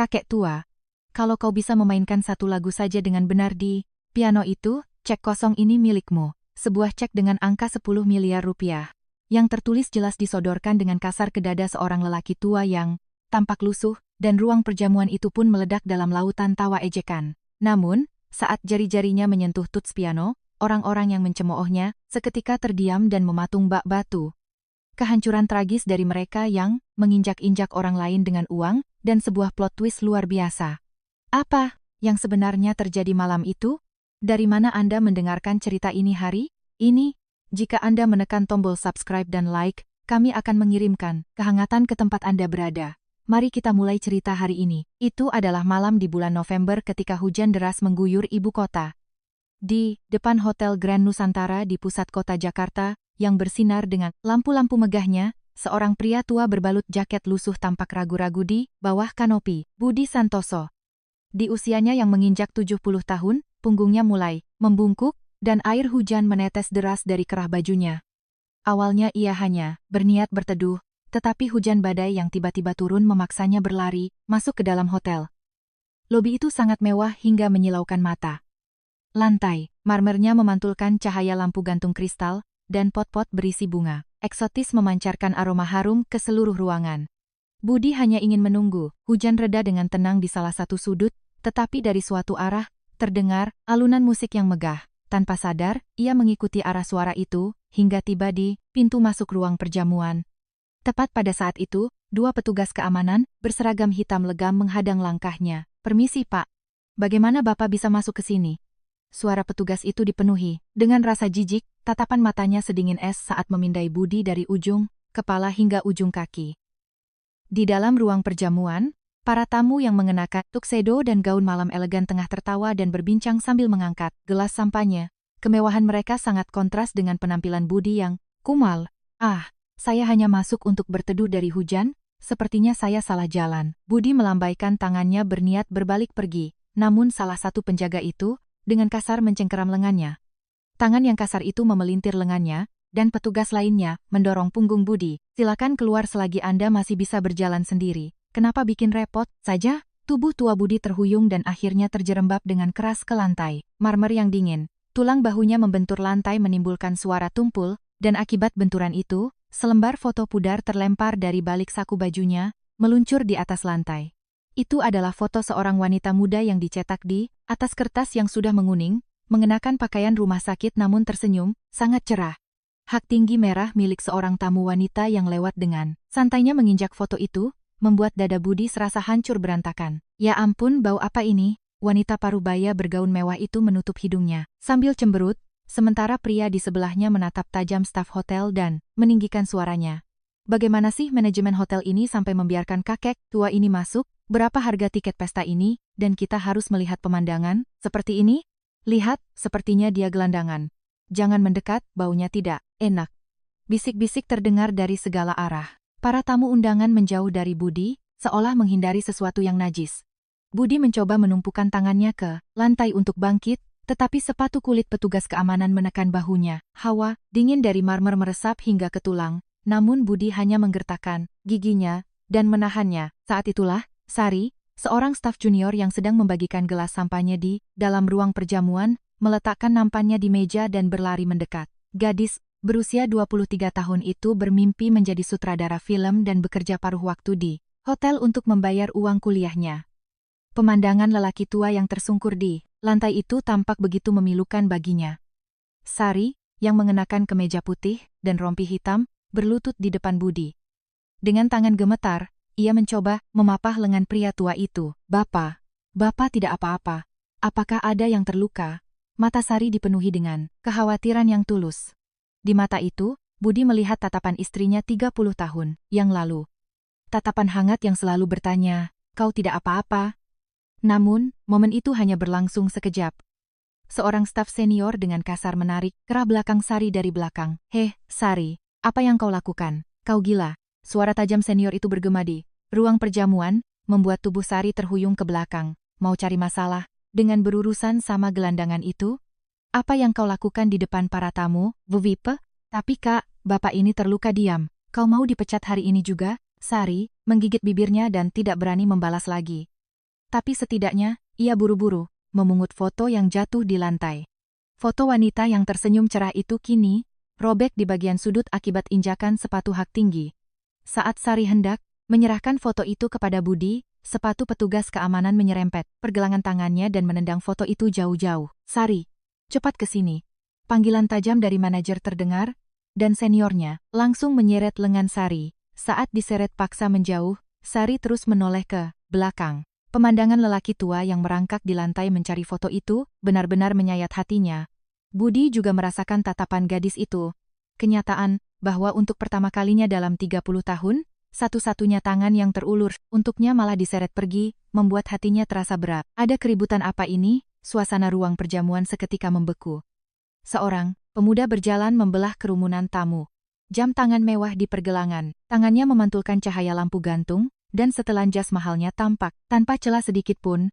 kakek tua. Kalau kau bisa memainkan satu lagu saja dengan benar di piano itu, cek kosong ini milikmu. Sebuah cek dengan angka 10 miliar rupiah. Yang tertulis jelas disodorkan dengan kasar ke dada seorang lelaki tua yang tampak lusuh, dan ruang perjamuan itu pun meledak dalam lautan tawa ejekan. Namun, saat jari-jarinya menyentuh tuts piano, orang-orang yang mencemoohnya seketika terdiam dan mematung bak batu. Kehancuran tragis dari mereka yang menginjak-injak orang lain dengan uang, dan sebuah plot twist luar biasa. Apa yang sebenarnya terjadi malam itu? Dari mana Anda mendengarkan cerita ini hari ini? Jika Anda menekan tombol subscribe dan like, kami akan mengirimkan kehangatan ke tempat Anda berada. Mari kita mulai cerita hari ini. Itu adalah malam di bulan November ketika hujan deras mengguyur ibu kota. Di depan Hotel Grand Nusantara di pusat kota Jakarta, yang bersinar dengan lampu-lampu megahnya, seorang pria tua berbalut jaket lusuh tampak ragu-ragu di bawah kanopi. Budi Santoso. Di usianya yang menginjak 70 tahun, punggungnya mulai membungkuk, dan air hujan menetes deras dari kerah bajunya. Awalnya ia hanya berniat berteduh, tetapi hujan badai yang tiba-tiba turun memaksanya berlari masuk ke dalam hotel. Lobi itu sangat mewah hingga menyilaukan mata. Lantai marmernya memantulkan cahaya lampu gantung kristal, dan pot-pot berisi bunga eksotis memancarkan aroma harum ke seluruh ruangan. Budi hanya ingin menunggu hujan reda dengan tenang di salah satu sudut, tetapi dari suatu arah, terdengar alunan musik yang megah. Tanpa sadar, ia mengikuti arah suara itu, hingga tiba di pintu masuk ruang perjamuan. Tepat pada saat itu, dua petugas keamanan berseragam hitam legam menghadang langkahnya. "Permisi, Pak. Bagaimana Bapak bisa masuk ke sini?" Suara petugas itu dipenuhi dengan rasa jijik, tatapan matanya sedingin es saat memindai Budi dari ujung kepala hingga ujung kaki. Di dalam ruang perjamuan, para tamu yang mengenakan tuxedo dan gaun malam elegan tengah tertawa dan berbincang sambil mengangkat gelas sampanye. Kemewahan mereka sangat kontras dengan penampilan Budi yang kumal. "Ah, saya hanya masuk untuk berteduh dari hujan, sepertinya saya salah jalan." Budi melambaikan tangannya berniat berbalik pergi, namun salah satu penjaga itu dengan kasar mencengkeram lengannya. Tangan yang kasar itu memelintir lengannya, dan petugas lainnya mendorong punggung Budi. "Silakan keluar selagi Anda masih bisa berjalan sendiri. Kenapa bikin repot saja?" Tubuh tua Budi terhuyung dan akhirnya terjerembab dengan keras ke lantai. Marmer yang dingin, tulang bahunya membentur lantai menimbulkan suara tumpul, dan akibat benturan itu, selembar foto pudar terlempar dari balik saku bajunya, meluncur di atas lantai. Itu adalah foto seorang wanita muda yang dicetak di atas kertas yang sudah menguning, mengenakan pakaian rumah sakit namun tersenyum, sangat cerah. Hak tinggi merah milik seorang tamu wanita yang lewat dengan santainya menginjak foto itu, membuat dada Budi serasa hancur berantakan. "Ya ampun, bau apa ini?" Wanita parubaya bergaun mewah itu menutup hidungnya sambil cemberut, sementara pria di sebelahnya menatap tajam staf hotel dan meninggikan suaranya. "Bagaimana sih manajemen hotel ini sampai membiarkan kakek tua ini masuk? Berapa harga tiket pesta ini, dan kita harus melihat pemandangan seperti ini? Lihat, sepertinya dia gelandangan. Jangan mendekat, baunya tidak enak." Bisik-bisik terdengar dari segala arah. Para tamu undangan menjauh dari Budi, seolah menghindari sesuatu yang najis. Budi mencoba menumpukan tangannya ke lantai untuk bangkit, tetapi sepatu kulit petugas keamanan menekan bahunya. Hawa dingin dari marmer meresap hingga ke tulang, namun Budi hanya menggertakkan giginya dan menahannya. Saat itulah, Sari, seorang staf junior yang sedang membagikan gelas sampahnya di dalam ruang perjamuan, meletakkan nampannya di meja dan berlari mendekat. Gadis berusia 23 tahun itu bermimpi menjadi sutradara film dan bekerja paruh waktu di hotel untuk membayar uang kuliahnya. Pemandangan lelaki tua yang tersungkur di lantai itu tampak begitu memilukan baginya. Sari, yang mengenakan kemeja putih dan rompi hitam, berlutut di depan Budi. Dengan tangan gemetar, ia mencoba memapah lengan pria tua itu. Bapak tidak apa-apa. Apakah ada yang terluka?" Mata Sari dipenuhi dengan kekhawatiran yang tulus. Di mata itu, Budi melihat tatapan istrinya 30 tahun yang lalu. Tatapan hangat yang selalu bertanya, "Kau tidak apa-apa?" Namun, momen itu hanya berlangsung sekejap. Seorang staf senior dengan kasar menarik kerah belakang Sari dari belakang. "Heh, Sari, apa yang kau lakukan? Kau gila." Suara tajam senior itu bergema di ruang perjamuan, membuat tubuh Sari terhuyung ke belakang. "Mau cari masalah dengan berurusan sama gelandangan itu? Apa yang kau lakukan di depan para tamu, VIP? Tapi Kak, Bapak ini terluka." "Diam. Kau mau dipecat hari ini juga?" Sari menggigit bibirnya dan tidak berani membalas lagi. Tapi setidaknya, ia buru-buru memungut foto yang jatuh di lantai. Foto wanita yang tersenyum cerah itu kini robek di bagian sudut akibat injakan sepatu hak tinggi. Saat Sari hendak menyerahkan foto itu kepada Budi, sepatu petugas keamanan menyerempet pergelangan tangannya dan menendang foto itu jauh-jauh. "Sari, cepat ke sini." Panggilan tajam dari manajer terdengar, dan seniornya langsung menyeret lengan Sari. Saat diseret paksa menjauh, Sari terus menoleh ke belakang. Pemandangan lelaki tua yang merangkak di lantai mencari foto itu benar-benar menyayat hatinya. Budi juga merasakan tatapan gadis itu. Kenyataan bahwa untuk pertama kalinya dalam 30 tahun, satu-satunya tangan yang terulur untuknya malah diseret pergi, membuat hatinya terasa berat. Ada keributan apa ini? Suasana ruang perjamuan seketika membeku. Seorang pemuda berjalan membelah kerumunan tamu. Jam tangan mewah di pergelangan, tangannya memantulkan cahaya lampu gantung, dan setelan jas mahalnya tampak, tanpa celah sedikit pun.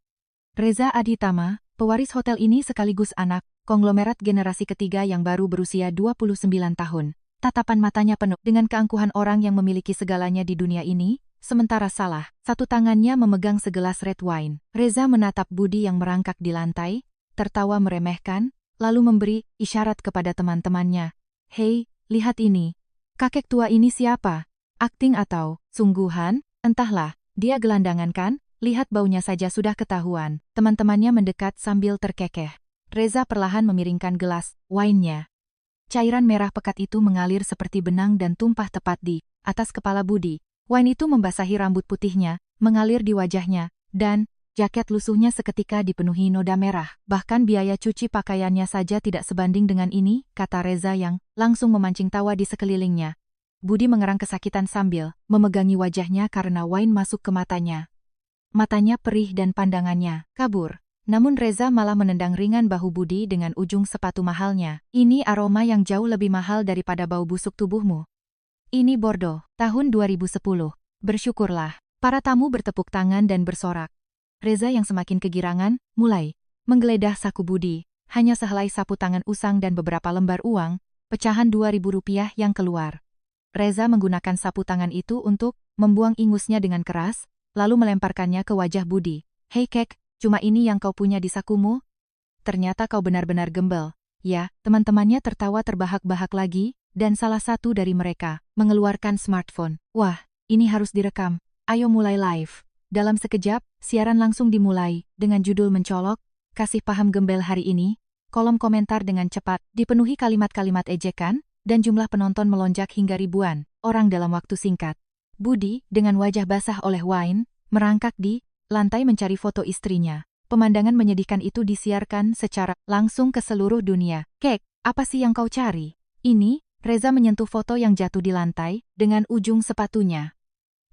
Reza Adhitama, pewaris hotel ini sekaligus anak konglomerat generasi ketiga yang baru berusia 29 tahun. Tatapan matanya penuh dengan keangkuhan orang yang memiliki segalanya di dunia ini, sementara salah satu tangannya memegang segelas red wine. Reza menatap Budi yang merangkak di lantai, tertawa meremehkan, lalu memberi isyarat kepada teman-temannya. "Hei, lihat ini. Kakek tua ini siapa? Akting atau sungguhan? Entahlah, dia gelandangan kan? Lihat baunya saja sudah ketahuan." Teman-temannya mendekat sambil terkekeh. Reza perlahan memiringkan gelas wine-nya. Cairan merah pekat itu mengalir seperti benang dan tumpah tepat di atas kepala Budi. Wine itu membasahi rambut putihnya, mengalir di wajahnya, dan jaket lusuhnya seketika dipenuhi noda merah. "Bahkan biaya cuci pakaiannya saja tidak sebanding dengan ini," kata Reza yang langsung memancing tawa di sekelilingnya. Budi mengerang kesakitan sambil memegangi wajahnya karena wine masuk ke matanya. Matanya perih dan pandangannya kabur. Namun Reza malah menendang ringan bahu Budi dengan ujung sepatu mahalnya. "Ini aroma yang jauh lebih mahal daripada bau busuk tubuhmu. Ini Bordeaux, tahun 2010. Bersyukurlah." Para tamu bertepuk tangan dan bersorak. Reza yang semakin kegirangan, mulai menggeledah saku Budi. Hanya sehelai sapu tangan usang dan beberapa lembar uang, pecahan Rp2.000 yang keluar. Reza menggunakan sapu tangan itu untuk membuang ingusnya dengan keras, lalu melemparkannya ke wajah Budi. "Hei Kek, cuma ini yang kau punya di sakumu? Ternyata kau benar-benar gembel." Ya, teman-temannya tertawa terbahak-bahak lagi, dan salah satu dari mereka mengeluarkan smartphone. "Wah, ini harus direkam. Ayo mulai live." Dalam sekejap, siaran langsung dimulai, dengan judul mencolok, "Kasih paham gembel hari ini." Kolom komentar dengan cepat dipenuhi kalimat-kalimat ejekan, dan jumlah penonton melonjak hingga ribuan orang dalam waktu singkat. Budi, dengan wajah basah oleh wine, merangkak di lantai mencari foto istrinya. Pemandangan menyedihkan itu disiarkan secara langsung ke seluruh dunia. "Kek, apa sih yang kau cari?" Ini, Reza menyentuh foto yang jatuh di lantai dengan ujung sepatunya.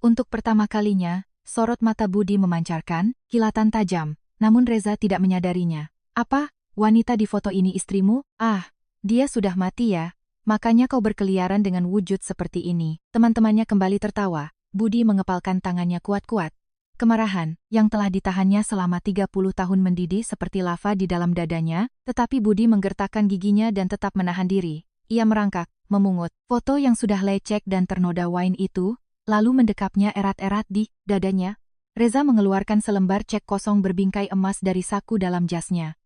Untuk pertama kalinya, sorot mata Budi memancarkan kilatan tajam, namun Reza tidak menyadarinya. "Apa? Wanita di foto ini istrimu? Ah, dia sudah mati ya? Makanya kau berkeliaran dengan wujud seperti ini." Teman-temannya kembali tertawa. Budi mengepalkan tangannya kuat-kuat. Kemarahan, yang telah ditahannya selama 30 tahun mendidih seperti lava di dalam dadanya, tetapi Budi menggertakkan giginya dan tetap menahan diri. Ia merangkak, memungut foto yang sudah lecek dan ternoda wine itu, lalu mendekapnya erat-erat di dadanya. Reza mengeluarkan selembar cek kosong berbingkai emas dari saku dalam jasnya.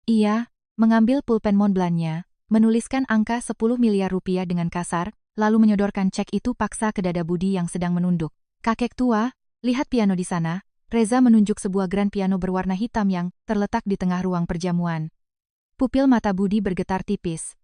Ia mengambil pulpen Montblanc-nya, menuliskan angka 10 miliar rupiah dengan kasar, lalu menyodorkan cek itu paksa ke dada Budi yang sedang menunduk. "Kakek tua, lihat piano di sana." Reza menunjuk sebuah grand piano berwarna hitam yang terletak di tengah ruang perjamuan. Pupil mata Budi bergetar tipis.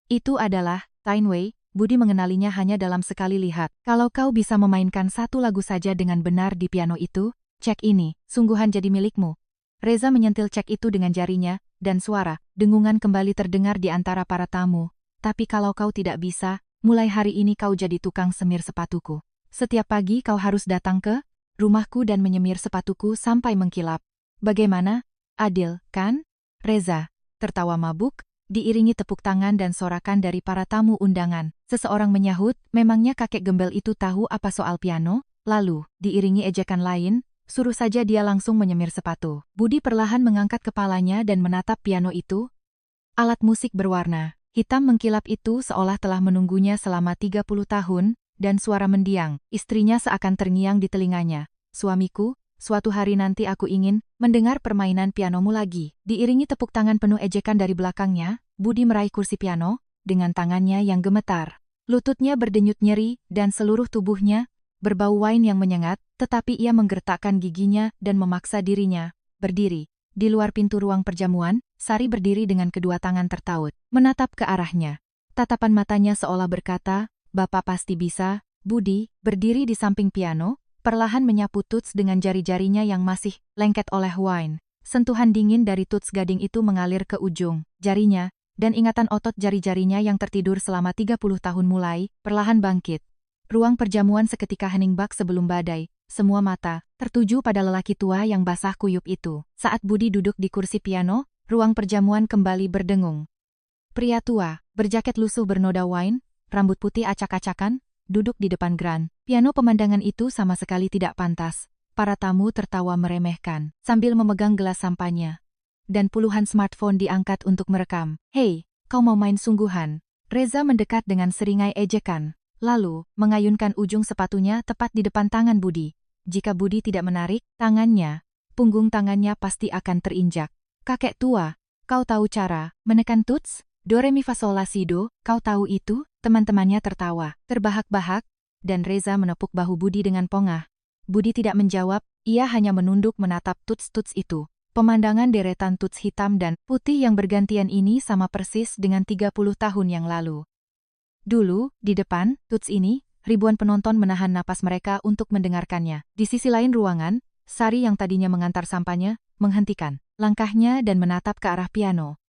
"Itu adalah Steinway." Budi mengenalinya hanya dalam sekali lihat. "Kalau kau bisa memainkan satu lagu saja dengan benar di piano itu, cek ini sungguhan jadi milikmu." Reza menyentil cek itu dengan jarinya, dan suara dengungan kembali terdengar di antara para tamu. "Tapi kalau kau tidak bisa, mulai hari ini kau jadi tukang semir sepatuku. Setiap pagi kau harus datang ke rumahku dan menyemir sepatuku sampai mengkilap. Bagaimana? Adil, kan?" Reza tertawa mabuk, diiringi tepuk tangan dan sorakan dari para tamu undangan. Seseorang menyahut, memangnya kakek gembel itu tahu apa soal piano? Lalu, diiringi ejekan lain, "Suruh saja dia langsung menyemir sepatu." Budi perlahan mengangkat kepalanya dan menatap piano itu. Alat musik berwarna hitam mengkilap itu seolah telah menunggunya selama 30 tahun, dan suara mendiang istrinya seakan terngiang di telinganya. "Suamiku, suatu hari nanti aku ingin mendengar permainan pianomu lagi. Diiringi tepuk tangan penuh ejekan dari belakangnya, Budi meraih kursi piano, dengan tangannya yang gemetar. Lututnya berdenyut nyeri, dan seluruh tubuhnya berbau wine yang menyengat, tetapi ia menggertakkan giginya dan memaksa dirinya berdiri. Di luar pintu ruang perjamuan, Sari berdiri dengan kedua tangan tertaut, menatap ke arahnya. Tatapan matanya seolah berkata, "Bapak pasti bisa." Budi berdiri di samping piano, perlahan menyapu Tuts dengan jari-jarinya yang masih lengket oleh wine. Sentuhan dingin dari Tuts gading itu mengalir ke ujung jarinya, dan ingatan otot jari-jarinya yang tertidur selama 30 tahun mulai perlahan bangkit. Ruang perjamuan seketika hening bak sebelum badai. Semua mata tertuju pada lelaki tua yang basah kuyup itu. Saat Budi duduk di kursi piano, ruang perjamuan kembali berdengung. Pria tua, berjaket lusuh bernoda wine, rambut putih acak-acakan, duduk di depan gran. Piano pemandangan itu sama sekali tidak pantas. Para tamu tertawa meremehkan, sambil memegang gelas sampahnya. Dan puluhan smartphone diangkat untuk merekam. "Hei, kau mau main sungguhan?" Reza mendekat dengan seringai ejekan, lalu mengayunkan ujung sepatunya tepat di depan tangan Budi. Jika Budi tidak menarik tangannya, punggung tangannya pasti akan terinjak. "Kakek tua, kau tahu cara menekan Tuts? Do re mi fa sol la si do, kau tahu itu?" Teman-temannya tertawa, terbahak-bahak, dan Reza menepuk bahu Budi dengan pongah. Budi tidak menjawab, ia hanya menunduk menatap Tuts-Tuts itu. Pemandangan deretan Tuts hitam dan putih yang bergantian ini sama persis dengan 30 tahun yang lalu. Dulu, di depan Tuts ini, ribuan penonton menahan napas mereka untuk mendengarkannya. Di sisi lain ruangan, Sari yang tadinya mengantar sampahnya, menghentikan langkahnya dan menatap ke arah piano.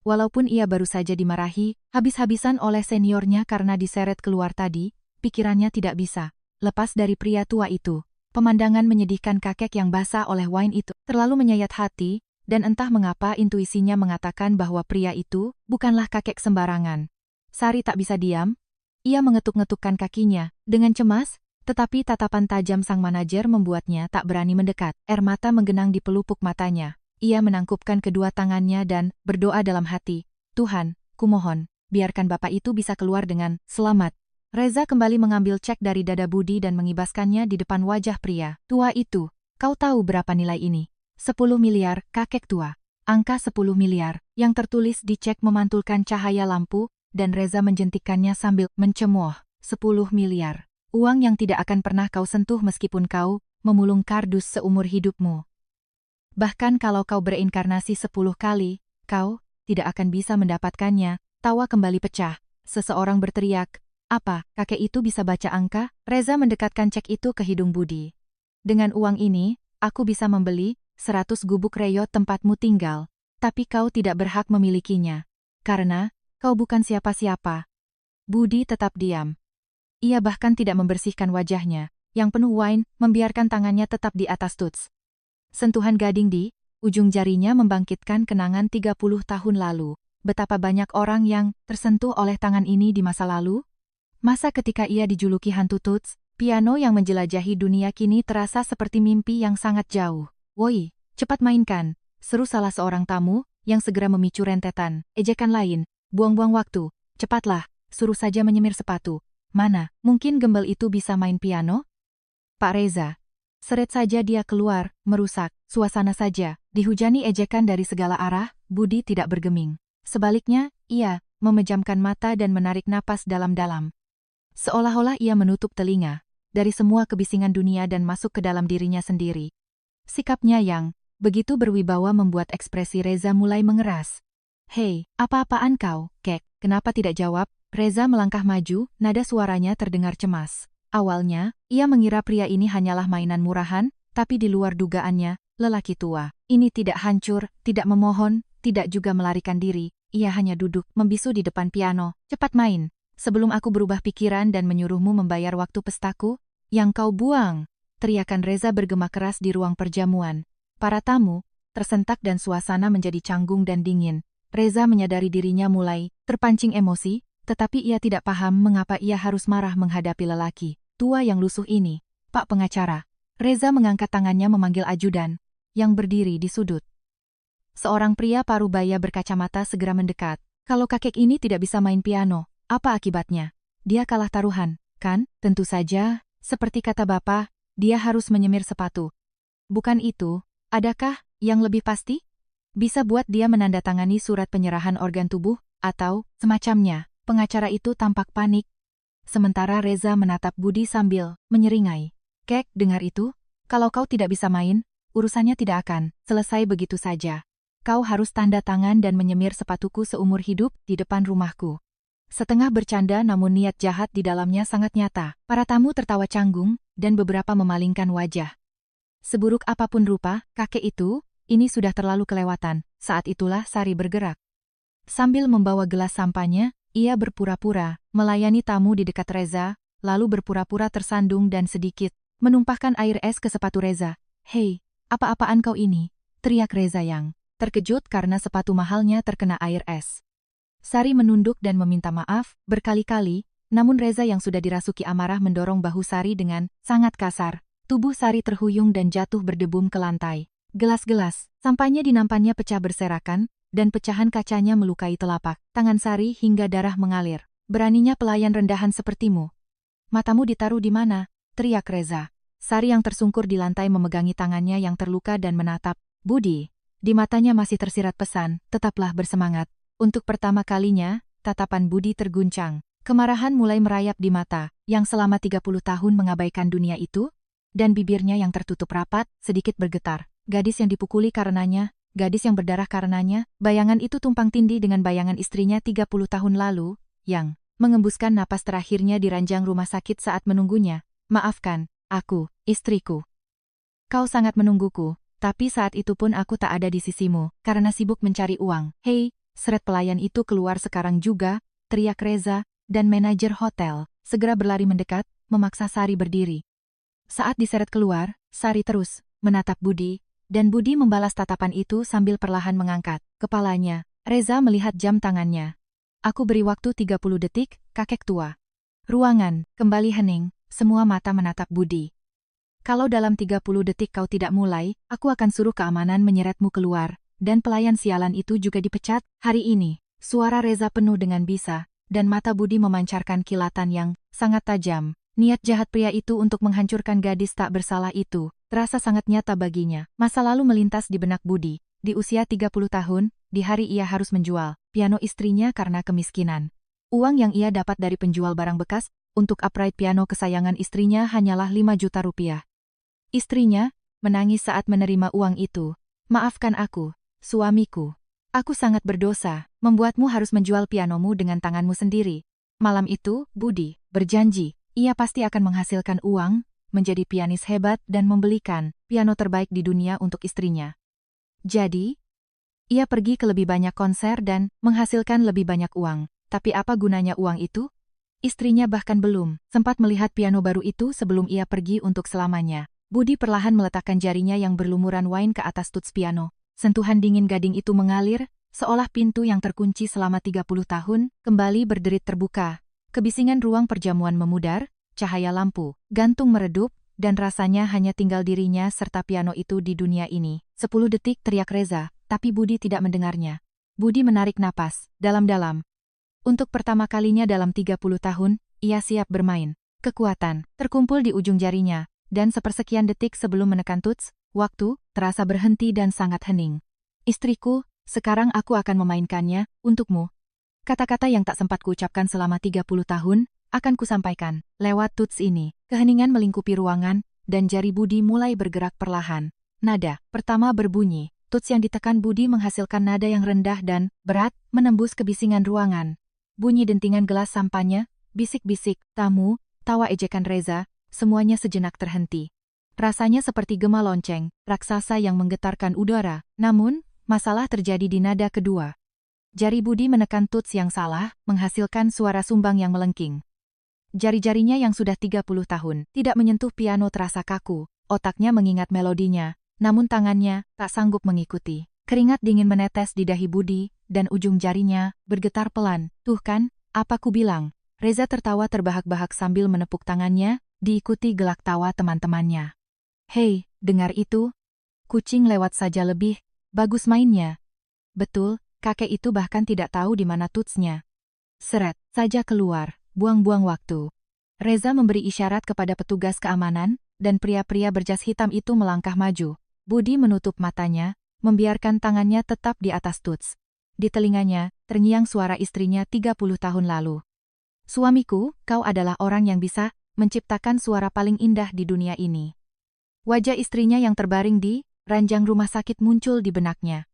Walaupun ia baru saja dimarahi, habis-habisan oleh seniornya karena diseret keluar tadi, pikirannya tidak bisa lepas dari pria tua itu. Pemandangan menyedihkan kakek yang basah oleh wine itu terlalu menyayat hati, dan entah mengapa intuisinya mengatakan bahwa pria itu bukanlah kakek sembarangan. Sari tak bisa diam. Ia mengetuk-ngetukkan kakinya dengan cemas, tetapi tatapan tajam sang manajer membuatnya tak berani mendekat. Air mata menggenang di pelupuk matanya. Ia menangkupkan kedua tangannya dan berdoa dalam hati, "Tuhan, kumohon, biarkan bapak itu bisa keluar dengan selamat." Reza kembali mengambil cek dari dada Budi dan mengibaskannya di depan wajah pria tua itu. "Kau tahu berapa nilai ini?" 10 miliar, kakek tua. Angka 10 miliar, yang tertulis di cek memantulkan cahaya lampu, dan Reza menjentikkannya sambil mencemooh. 10 miliar. Uang yang tidak akan pernah kau sentuh meskipun kau memulung kardus seumur hidupmu. Bahkan kalau kau berinkarnasi 10 kali, kau tidak akan bisa mendapatkannya. Tawa kembali pecah. Seseorang berteriak, "Apa, kakek itu bisa baca angka?" Reza mendekatkan cek itu ke hidung Budi. "Dengan uang ini, aku bisa membeli 100 gubuk reyot tempatmu tinggal. Tapi kau tidak berhak memilikinya. Karena kau bukan siapa-siapa." Budi tetap diam. Ia bahkan tidak membersihkan wajahnya, yang penuh wine, membiarkan tangannya tetap di atas Tuts. Sentuhan gading di ujung jarinya membangkitkan kenangan 30 tahun lalu. Betapa banyak orang yang tersentuh oleh tangan ini di masa lalu? Masa ketika ia dijuluki hantu Tuts, piano yang menjelajahi dunia kini terasa seperti mimpi yang sangat jauh. "Woi, cepat mainkan," seru salah seorang tamu, yang segera memicu rentetan ejekan lain. "Buang-buang waktu, cepatlah, suruh saja menyemir sepatu. Mana, mungkin gembel itu bisa main piano?" "Pak Reza." Seret saja dia keluar, merusak suasana saja. Dihujani ejekan dari segala arah, Budi tidak bergeming. Sebaliknya, ia memejamkan mata dan menarik napas dalam-dalam. Seolah-olah ia menutup telinga dari semua kebisingan dunia dan masuk ke dalam dirinya sendiri. Sikapnya yang begitu berwibawa membuat ekspresi Reza mulai mengeras. "Hei, apa-apaan kau, kek? Kenapa tidak jawab?" Reza melangkah maju, nada suaranya terdengar cemas. Awalnya, ia mengira pria ini hanyalah mainan murahan, tapi di luar dugaannya, lelaki tua ini tidak hancur, tidak memohon, tidak juga melarikan diri. Ia hanya duduk, membisu di depan piano. "Cepat main, sebelum aku berubah pikiran dan menyuruhmu membayar waktu pestaku." "Yang kau buang!" teriakan Reza bergema keras di ruang perjamuan. Para tamu tersentak dan suasana menjadi canggung dan dingin. Reza menyadari dirinya mulai terpancing emosi, tetapi ia tidak paham mengapa ia harus marah menghadapi lelaki tua yang lusuh ini. "Pak pengacara." Reza mengangkat tangannya memanggil ajudan, yang berdiri di sudut. Seorang pria parubaya berkacamata segera mendekat. "Kalau kakek ini tidak bisa main piano, apa akibatnya? Dia kalah taruhan, kan?" "Tentu saja, seperti kata Bapak, dia harus menyemir sepatu." Bukan itu, adakah yang lebih pasti? Bisa buat dia menandatangani surat penyerahan organ tubuh, atau semacamnya. Pengacara itu tampak panik. Sementara Reza menatap Budi sambil menyeringai. Kek, dengar itu? Kalau kau tidak bisa main, urusannya tidak akan selesai begitu saja. Kau harus tanda tangan dan menyemir sepatuku seumur hidup di depan rumahku. Setengah bercanda namun niat jahat di dalamnya sangat nyata. Para tamu tertawa canggung, dan beberapa memalingkan wajah. Seburuk apapun rupa, kakek itu, ini sudah terlalu kelewatan. Saat itulah Sari bergerak. Sambil membawa gelas sampahnya, ia berpura-pura melayani tamu di dekat Reza, lalu berpura-pura tersandung dan sedikit menumpahkan air es ke sepatu Reza. "Hei, apa-apaan kau ini?" teriak Reza yang terkejut karena sepatu mahalnya terkena air es. Sari menunduk dan meminta maaf berkali-kali, namun Reza yang sudah dirasuki amarah mendorong bahu Sari dengan sangat kasar. Tubuh Sari terhuyung dan jatuh berdebum ke lantai. Gelas-gelas, sampahnya di nampannya pecah berserakan, dan pecahan kacanya melukai telapak tangan Sari hingga darah mengalir. "Beraninya pelayan rendahan sepertimu. Matamu ditaruh di mana?" teriak Reza. Sari yang tersungkur di lantai memegangi tangannya yang terluka dan menatap Budi. Di matanya masih tersirat pesan, "Tetaplah bersemangat." Untuk pertama kalinya, tatapan Budi terguncang. Kemarahan mulai merayap di mata, yang selama 30 tahun mengabaikan dunia itu, dan bibirnya yang tertutup rapat, sedikit bergetar. Gadis yang dipukuli karenanya, gadis yang berdarah karenanya, bayangan itu tumpang tindih dengan bayangan istrinya 30 tahun lalu, yang mengembuskan napas terakhirnya di ranjang rumah sakit saat menunggunya. "Maafkan, aku, istriku. Kau sangat menungguku, tapi saat itu pun aku tak ada di sisimu, karena sibuk mencari uang." "Hei, seret pelayan itu keluar sekarang juga," teriak Reza, dan manajer hotel segera berlari mendekat, memaksa Sari berdiri. Saat diseret keluar, Sari terus menatap Budi, dan Budi membalas tatapan itu sambil perlahan mengangkat kepalanya. Reza melihat jam tangannya. "Aku beri waktu 30 detik, kakek tua." Ruangan kembali hening, semua mata menatap Budi. "Kalau dalam 30 detik kau tidak mulai, aku akan suruh keamanan menyeretmu keluar. Dan pelayan sialan itu juga dipecat, hari ini." Suara Reza penuh dengan bisa, dan mata Budi memancarkan kilatan yang sangat tajam. Niat jahat pria itu untuk menghancurkan gadis tak bersalah itu, terasa sangat nyata baginya. Masa lalu melintas di benak Budi. Di usia 30 tahun, di hari ia harus menjual piano istrinya karena kemiskinan. Uang yang ia dapat dari penjual barang bekas, untuk upright piano kesayangan istrinya hanyalah 5 juta rupiah. Istrinya menangis saat menerima uang itu. "Maafkan aku, suamiku. Aku sangat berdosa, membuatmu harus menjual pianomu dengan tanganmu sendiri." Malam itu, Budi berjanji, ia pasti akan menghasilkan uang, menjadi pianis hebat dan membelikan piano terbaik di dunia untuk istrinya. Jadi, ia pergi ke lebih banyak konser dan menghasilkan lebih banyak uang. Tapi apa gunanya uang itu? Istrinya bahkan belum sempat melihat piano baru itu sebelum ia pergi untuk selamanya. Budi perlahan meletakkan jarinya yang berlumuran wine ke atas tuts piano. Sentuhan dingin gading itu mengalir, seolah pintu yang terkunci selama 30 tahun, kembali berderit terbuka. Kebisingan ruang perjamuan memudar, cahaya lampu gantung meredup, dan rasanya hanya tinggal dirinya serta piano itu di dunia ini. 10 detik teriak Reza, tapi Budi tidak mendengarnya. Budi menarik napas dalam-dalam. Untuk pertama kalinya dalam 30 tahun, ia siap bermain. Kekuatan terkumpul di ujung jarinya, dan sepersekian detik sebelum menekan tuts, waktu terasa berhenti dan sangat hening. "Istriku, sekarang aku akan memainkannya untukmu." Kata-kata yang tak sempat kuucapkan selama 30 tahun, akan kusampaikan lewat tuts ini. Keheningan melingkupi ruangan, dan jari Budi mulai bergerak perlahan. Nada pertama berbunyi, tuts yang ditekan Budi menghasilkan nada yang rendah dan berat, menembus kebisingan ruangan. Bunyi dentingan gelas sampahnya, bisik-bisik, tamu, tawa ejekan Reza, semuanya sejenak terhenti. Rasanya seperti gema lonceng, raksasa yang menggetarkan udara. Namun, masalah terjadi di nada kedua. Jari Budi menekan tuts yang salah, menghasilkan suara sumbang yang melengking. Jari-jarinya yang sudah 30 tahun, tidak menyentuh piano terasa kaku. Otaknya mengingat melodinya, namun tangannya tak sanggup mengikuti. Keringat dingin menetes di dahi Budi, dan ujung jarinya bergetar pelan. "Tuh kan, apa ku bilang?" Reza tertawa terbahak-bahak sambil menepuk tangannya, diikuti gelak tawa teman-temannya. "Hei, dengar itu? Kucing lewat saja lebih bagus mainnya." "Betul, kakek itu bahkan tidak tahu di mana tutsnya." "Seret saja keluar, buang-buang waktu." Reza memberi isyarat kepada petugas keamanan, dan pria-pria berjas hitam itu melangkah maju. Budi menutup matanya, membiarkan tangannya tetap di atas Tuts. Di telinganya, terngiang suara istrinya 30 tahun lalu. Suamiku, kau adalah orang yang bisa menciptakan suara paling indah di dunia ini. Wajah istrinya yang terbaring di ranjang rumah sakit muncul di benaknya.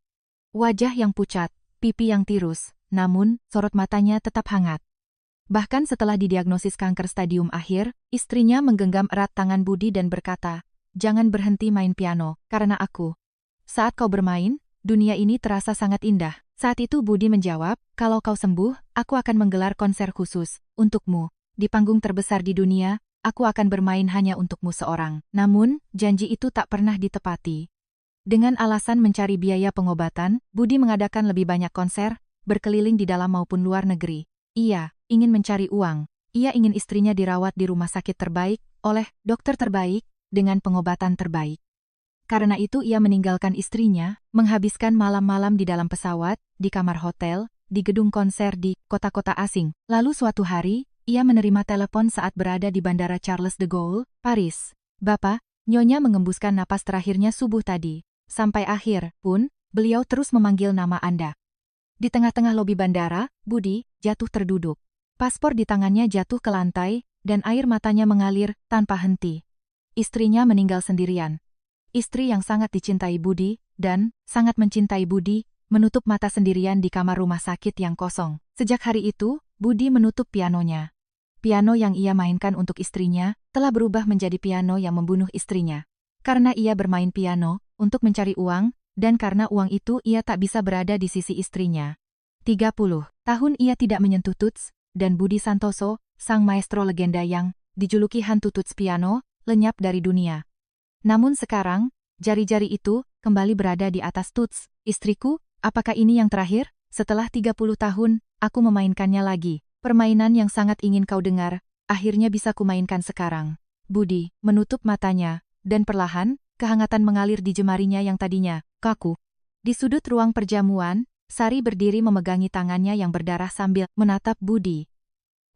Wajah yang pucat, pipi yang tirus, namun sorot matanya tetap hangat. Bahkan setelah didiagnosis kanker stadium akhir, istrinya menggenggam erat tangan Budi dan berkata, "Jangan berhenti main piano, karena aku. Saat kau bermain, dunia ini terasa sangat indah." Saat itu Budi menjawab, "Kalau kau sembuh, aku akan menggelar konser khusus untukmu. Di panggung terbesar di dunia, aku akan bermain hanya untukmu seorang." Namun, janji itu tak pernah ditepati. Dengan alasan mencari biaya pengobatan, Budi mengadakan lebih banyak konser, berkeliling di dalam maupun luar negeri. Ia ingin mencari uang. Ia ingin istrinya dirawat di rumah sakit terbaik, oleh dokter terbaik, dengan pengobatan terbaik. Karena itu ia meninggalkan istrinya, menghabiskan malam-malam di dalam pesawat, di kamar hotel, di gedung konser di kota-kota asing. Lalu suatu hari, ia menerima telepon saat berada di Bandara Charles de Gaulle, Paris. "Bapak, Nyonya mengembuskan napas terakhirnya subuh tadi. Sampai akhir pun, beliau terus memanggil nama Anda." Di tengah-tengah lobi bandara, Budi jatuh terduduk. Paspor di tangannya jatuh ke lantai, dan air matanya mengalir tanpa henti. Istrinya meninggal sendirian. Istri yang sangat dicintai Budi, dan sangat mencintai Budi, menutup mata sendirian di kamar rumah sakit yang kosong. Sejak hari itu, Budi menutup pianonya. Piano yang ia mainkan untuk istrinya, telah berubah menjadi piano yang membunuh istrinya. Karena ia bermain piano, untuk mencari uang, dan karena uang itu ia tak bisa berada di sisi istrinya. 30 tahun ia tidak menyentuh Tuts, dan Budi Santoso, sang maestro legenda yang dijuluki hantu Tuts piano, lenyap dari dunia. Namun sekarang, jari-jari itu kembali berada di atas Tuts. "Istriku, apakah ini yang terakhir? Setelah 30 tahun, aku memainkannya lagi. Permainan yang sangat ingin kau dengar, akhirnya bisa kumainkan sekarang." Budi menutup matanya, dan perlahan, kehangatan mengalir di jemarinya yang tadinya kaku. Di sudut ruang perjamuan, Sari berdiri memegangi tangannya yang berdarah sambil menatap Budi.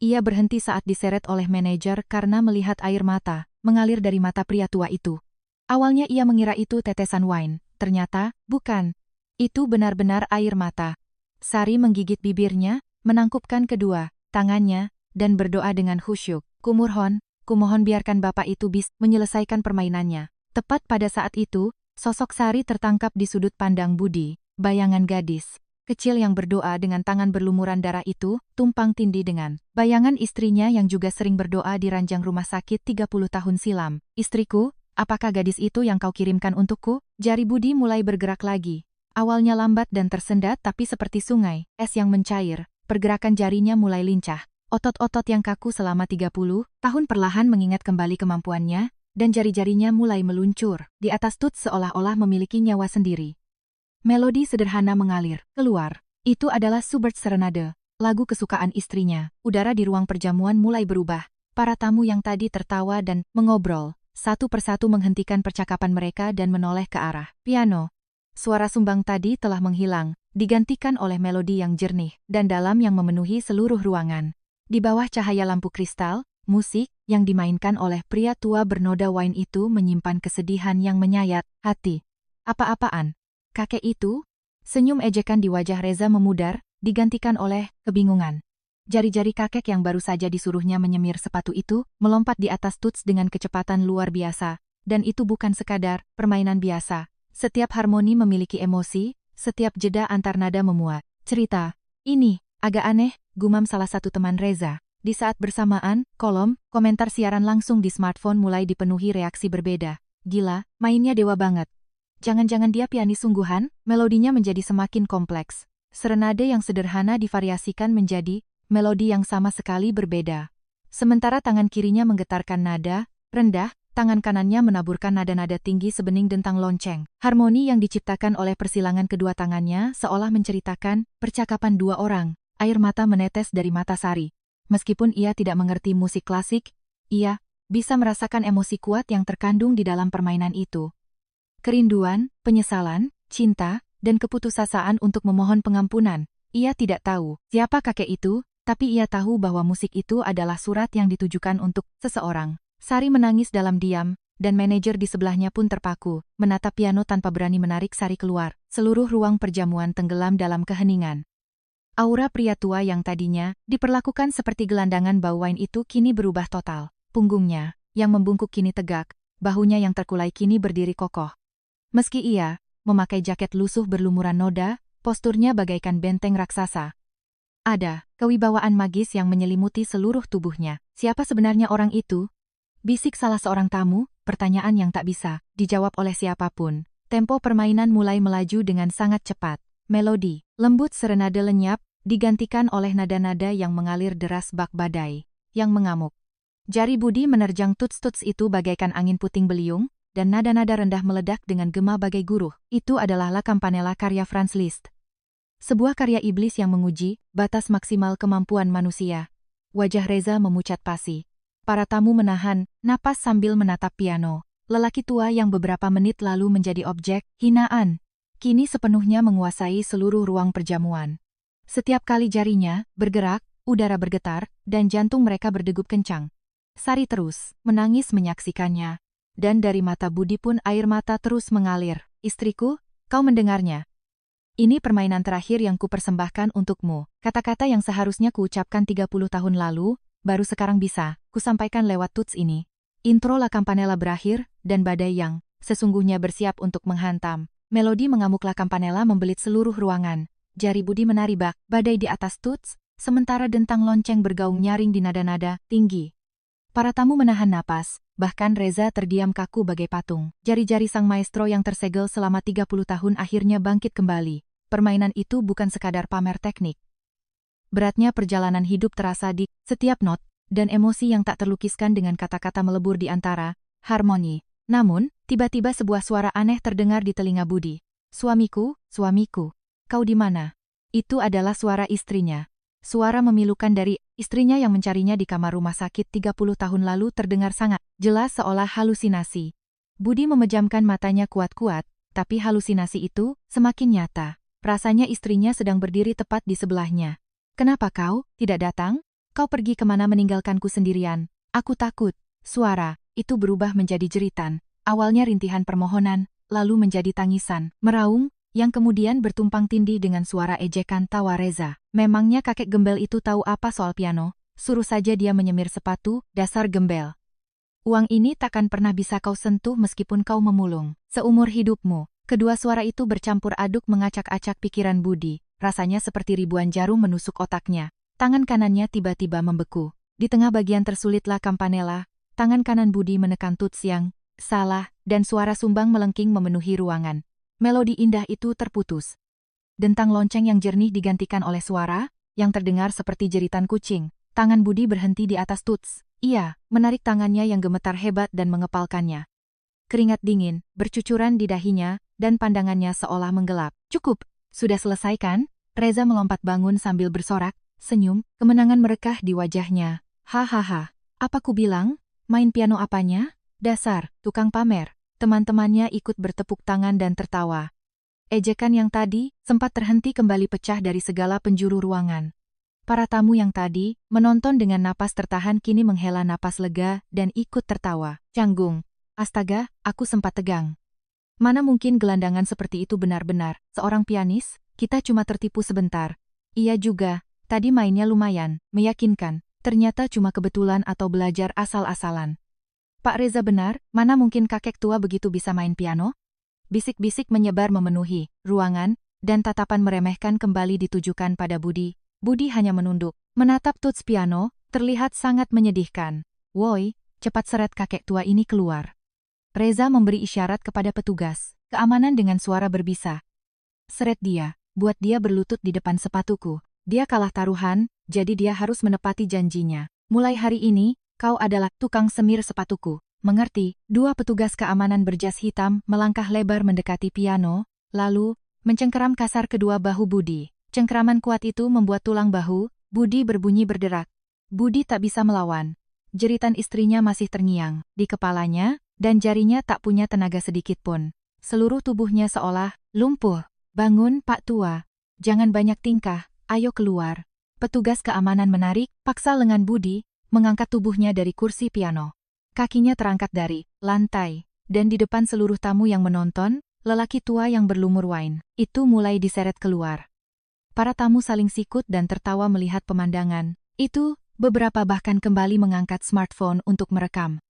Ia berhenti saat diseret oleh manajer karena melihat air mata mengalir dari mata pria tua itu. Awalnya ia mengira itu tetesan wine, ternyata bukan. Itu benar-benar air mata. Sari menggigit bibirnya, menangkupkan kedua tangannya, dan berdoa dengan khusyuk. Kumohon biarkan bapak itu bisa menyelesaikan permainannya." Tepat pada saat itu, sosok Sari tertangkap di sudut pandang Budi. Bayangan gadis kecil yang berdoa dengan tangan berlumuran darah itu, tumpang tindih dengan bayangan istrinya yang juga sering berdoa di ranjang rumah sakit 30 tahun silam. "Istriku, apakah gadis itu yang kau kirimkan untukku?" Jari Budi mulai bergerak lagi. Awalnya lambat dan tersendat tapi seperti sungai es yang mencair, pergerakan jarinya mulai lincah. Otot-otot yang kaku selama 30 tahun perlahan mengingat kembali kemampuannya, dan jari-jarinya mulai meluncur. Di atas Tuts seolah-olah memiliki nyawa sendiri. Melodi sederhana mengalir keluar. Itu adalah Schubert Serenade, lagu kesukaan istrinya. Udara di ruang perjamuan mulai berubah. Para tamu yang tadi tertawa dan mengobrol, satu persatu menghentikan percakapan mereka dan menoleh ke arah piano. Suara sumbang tadi telah menghilang, digantikan oleh melodi yang jernih dan dalam yang memenuhi seluruh ruangan. Di bawah cahaya lampu kristal, musik yang dimainkan oleh pria tua bernoda wine itu menyimpan kesedihan yang menyayat hati. "Apa-apaan? Kakek itu?" Senyum ejekan di wajah Reza memudar, digantikan oleh kebingungan. Jari-jari kakek yang baru saja disuruhnya menyemir sepatu itu, melompat di atas Tuts dengan kecepatan luar biasa. Dan itu bukan sekadar permainan biasa. Setiap harmoni memiliki emosi, setiap jeda antar nada memuat cerita. "Ini agak aneh," gumam salah satu teman Reza. Di saat bersamaan, kolom komentar siaran langsung di smartphone mulai dipenuhi reaksi berbeda. "Gila, mainnya dewa banget. Jangan-jangan dia pianis sungguhan?" Melodinya menjadi semakin kompleks. Serenade yang sederhana divariasikan menjadi melodi yang sama sekali berbeda. Sementara tangan kirinya menggetarkan nada rendah, tangan kanannya menaburkan nada-nada tinggi sebening dentang lonceng. Harmoni yang diciptakan oleh persilangan kedua tangannya seolah menceritakan percakapan dua orang. Air mata menetes dari mata Sari. Meskipun ia tidak mengerti musik klasik, ia bisa merasakan emosi kuat yang terkandung di dalam permainan itu. Kerinduan, penyesalan, cinta, dan keputusasaan untuk memohon pengampunan. Ia tidak tahu siapa kakek itu, tapi ia tahu bahwa musik itu adalah surat yang ditujukan untuk seseorang. Sari menangis dalam diam, dan manajer di sebelahnya pun terpaku, menatap piano tanpa berani menarik Sari keluar. Seluruh ruang perjamuan tenggelam dalam keheningan. Aura pria tua yang tadinya diperlakukan seperti gelandangan bau wine itu kini berubah total. Punggungnya, yang membungkuk kini tegak, bahunya yang terkulai kini berdiri kokoh. Meski ia memakai jaket lusuh berlumuran noda, posturnya bagaikan benteng raksasa. Ada kewibawaan magis yang menyelimuti seluruh tubuhnya. Siapa sebenarnya orang itu? Bisik salah seorang tamu, pertanyaan yang tak bisa dijawab oleh siapapun. Tempo permainan mulai melaju dengan sangat cepat. Melodi lembut serenade lenyap, digantikan oleh nada-nada yang mengalir deras bak badai yang mengamuk. Jari Budi menerjang tuts-tuts itu bagaikan angin puting beliung, dan nada-nada rendah meledak dengan gema bagai guruh. Itu adalah La Campanella karya Franz Liszt. Sebuah karya iblis yang menguji batas maksimal kemampuan manusia. Wajah Reza memucat pasi. Para tamu menahan napas sambil menatap piano. Lelaki tua yang beberapa menit lalu menjadi objek hinaan, kini sepenuhnya menguasai seluruh ruang perjamuan. Setiap kali jarinya bergerak, udara bergetar, dan jantung mereka berdegup kencang. Sari terus menangis menyaksikannya. Dan dari mata Budi pun air mata terus mengalir. Istriku, kau mendengarnya? Ini permainan terakhir yang kupersembahkan untukmu. Kata-kata yang seharusnya kuucapkan 30 tahun lalu, baru sekarang bisa kusampaikan lewat tuts ini. Intro La Campanella berakhir, dan badai yang sesungguhnya bersiap untuk menghantam. Melodi mengamuk La Campanella membelit seluruh ruangan. Jari Budi menari bak badai di atas tuts, sementara dentang lonceng bergaung nyaring di nada-nada tinggi. Para tamu menahan napas, bahkan Reza terdiam kaku bagai patung. Jari-jari sang maestro yang tersegel selama 30 tahun akhirnya bangkit kembali. Permainan itu bukan sekadar pamer teknik. Beratnya perjalanan hidup terasa di setiap not, dan emosi yang tak terlukiskan dengan kata-kata melebur di antara harmoni. Namun, tiba-tiba sebuah suara aneh terdengar di telinga Budi. Suamiku, suamiku. Kau di mana? Itu adalah suara istrinya. Suara memilukan dari istrinya yang mencarinya di kamar rumah sakit 30 tahun lalu terdengar sangat jelas seolah halusinasi. Budi memejamkan matanya kuat-kuat, tapi halusinasi itu semakin nyata. Rasanya istrinya sedang berdiri tepat di sebelahnya. Kenapa kau tidak datang? Kau pergi kemana meninggalkanku sendirian? Aku takut. Suara itu berubah menjadi jeritan. Awalnya rintihan permohonan, lalu menjadi tangisan, meraung, yang kemudian bertumpang tindih dengan suara ejekan tawa Reza. Memangnya kakek gembel itu tahu apa soal piano? Suruh saja dia menyemir sepatu, dasar gembel. Uang ini takkan pernah bisa kau sentuh meskipun kau memulung. Seumur hidupmu. Kedua suara itu bercampur aduk mengacak-acak pikiran Budi. Rasanya seperti ribuan jarum menusuk otaknya. Tangan kanannya tiba-tiba membeku. Di tengah bagian tersulit La Campanella, tangan kanan Budi menekan tuts yang salah, dan suara sumbang melengking memenuhi ruangan. Melodi indah itu terputus. Dentang lonceng yang jernih digantikan oleh suara yang terdengar seperti jeritan kucing. Tangan Budi berhenti di atas tuts. Ia menarik tangannya yang gemetar hebat dan mengepalkannya. Keringat dingin bercucuran di dahinya, dan pandangannya seolah menggelap. Cukup, sudah selesai kan? Reza melompat bangun sambil bersorak, senyum, kemenangan merekah di wajahnya. Hahaha, apa ku bilang? Main piano apanya? Dasar, tukang pamer. Teman-temannya ikut bertepuk tangan dan tertawa. Ejekan yang tadi sempat terhenti kembali pecah dari segala penjuru ruangan. Para tamu yang tadi menonton dengan napas tertahan kini menghela napas lega dan ikut tertawa. Canggung. Astaga, aku sempat tegang. Mana mungkin gelandangan seperti itu benar-benar seorang pianis? Kita cuma tertipu sebentar. Iya juga, tadi mainnya lumayan, meyakinkan. Ternyata cuma kebetulan atau belajar asal-asalan. Pak Reza benar, mana mungkin kakek tua begitu bisa main piano? Bisik-bisik menyebar memenuhi ruangan, dan tatapan meremehkan kembali ditujukan pada Budi. Budi hanya menunduk, menatap tuts piano, terlihat sangat menyedihkan. Woi, cepat seret kakek tua ini keluar. Reza memberi isyarat kepada petugas keamanan dengan suara berbisa. Seret dia, buat dia berlutut di depan sepatuku. Dia kalah taruhan, jadi dia harus menepati janjinya. Mulai hari ini, kau adalah tukang semir sepatuku. Mengerti? Dua petugas keamanan berjas hitam melangkah lebar mendekati piano, lalu mencengkeram kasar kedua bahu Budi. Cengkeraman kuat itu membuat tulang bahu Budi berbunyi berderak. Budi tak bisa melawan. Jeritan istrinya masih terngiang di kepalanya, dan jarinya tak punya tenaga sedikit pun. Seluruh tubuhnya seolah lumpuh. Bangun, Pak Tua. Jangan banyak tingkah, ayo keluar. Petugas keamanan menarik paksa lengan Budi, mengangkat tubuhnya dari kursi piano. Kakinya terangkat dari lantai, dan di depan seluruh tamu yang menonton, lelaki tua yang berlumur wine itu mulai diseret keluar. Para tamu saling sikut dan tertawa melihat pemandangan itu, beberapa bahkan kembali mengangkat smartphone untuk merekam.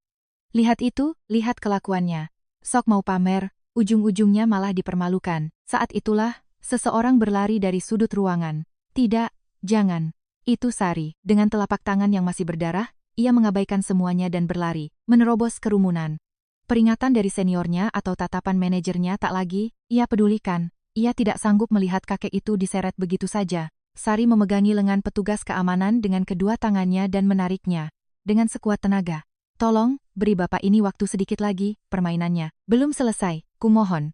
Lihat itu, lihat kelakuannya. Sok mau pamer, ujung-ujungnya malah dipermalukan. Saat itulah, seseorang berlari dari sudut ruangan. Tidak, jangan. Itu Sari. Dengan telapak tangan yang masih berdarah, ia mengabaikan semuanya dan berlari, menerobos kerumunan. Peringatan dari seniornya atau tatapan manajernya tak lagi ia pedulikan. Ia tidak sanggup melihat kakek itu diseret begitu saja. Sari memegangi lengan petugas keamanan dengan kedua tangannya dan menariknya dengan sekuat tenaga. Tolong, beri bapak ini waktu sedikit lagi, permainannya belum selesai, kumohon.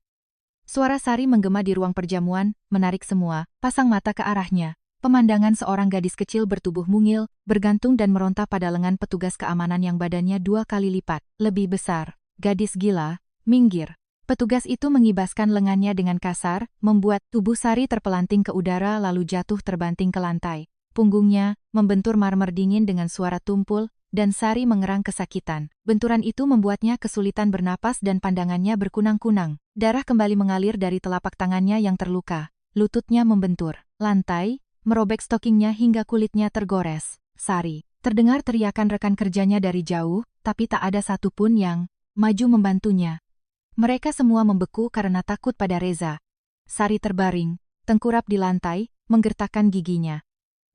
Suara Sari menggema di ruang perjamuan, menarik semua, pasang mata ke arahnya. Pemandangan seorang gadis kecil bertubuh mungil, bergantung dan meronta pada lengan petugas keamanan yang badannya 2 kali lipat, lebih besar. Gadis gila, minggir. Petugas itu mengibaskan lengannya dengan kasar, membuat tubuh Sari terpelanting ke udara lalu jatuh terbanting ke lantai. Punggungnya membentur marmer dingin dengan suara tumpul, dan Sari mengerang kesakitan. Benturan itu membuatnya kesulitan bernapas dan pandangannya berkunang-kunang. Darah kembali mengalir dari telapak tangannya yang terluka. Lututnya membentur lantai, merobek stokingnya hingga kulitnya tergores. Sari, terdengar teriakan rekan kerjanya dari jauh, tapi tak ada satupun yang maju membantunya. Mereka semua membeku karena takut pada Reza. Sari terbaring, tengkurap di lantai, menggertakkan giginya.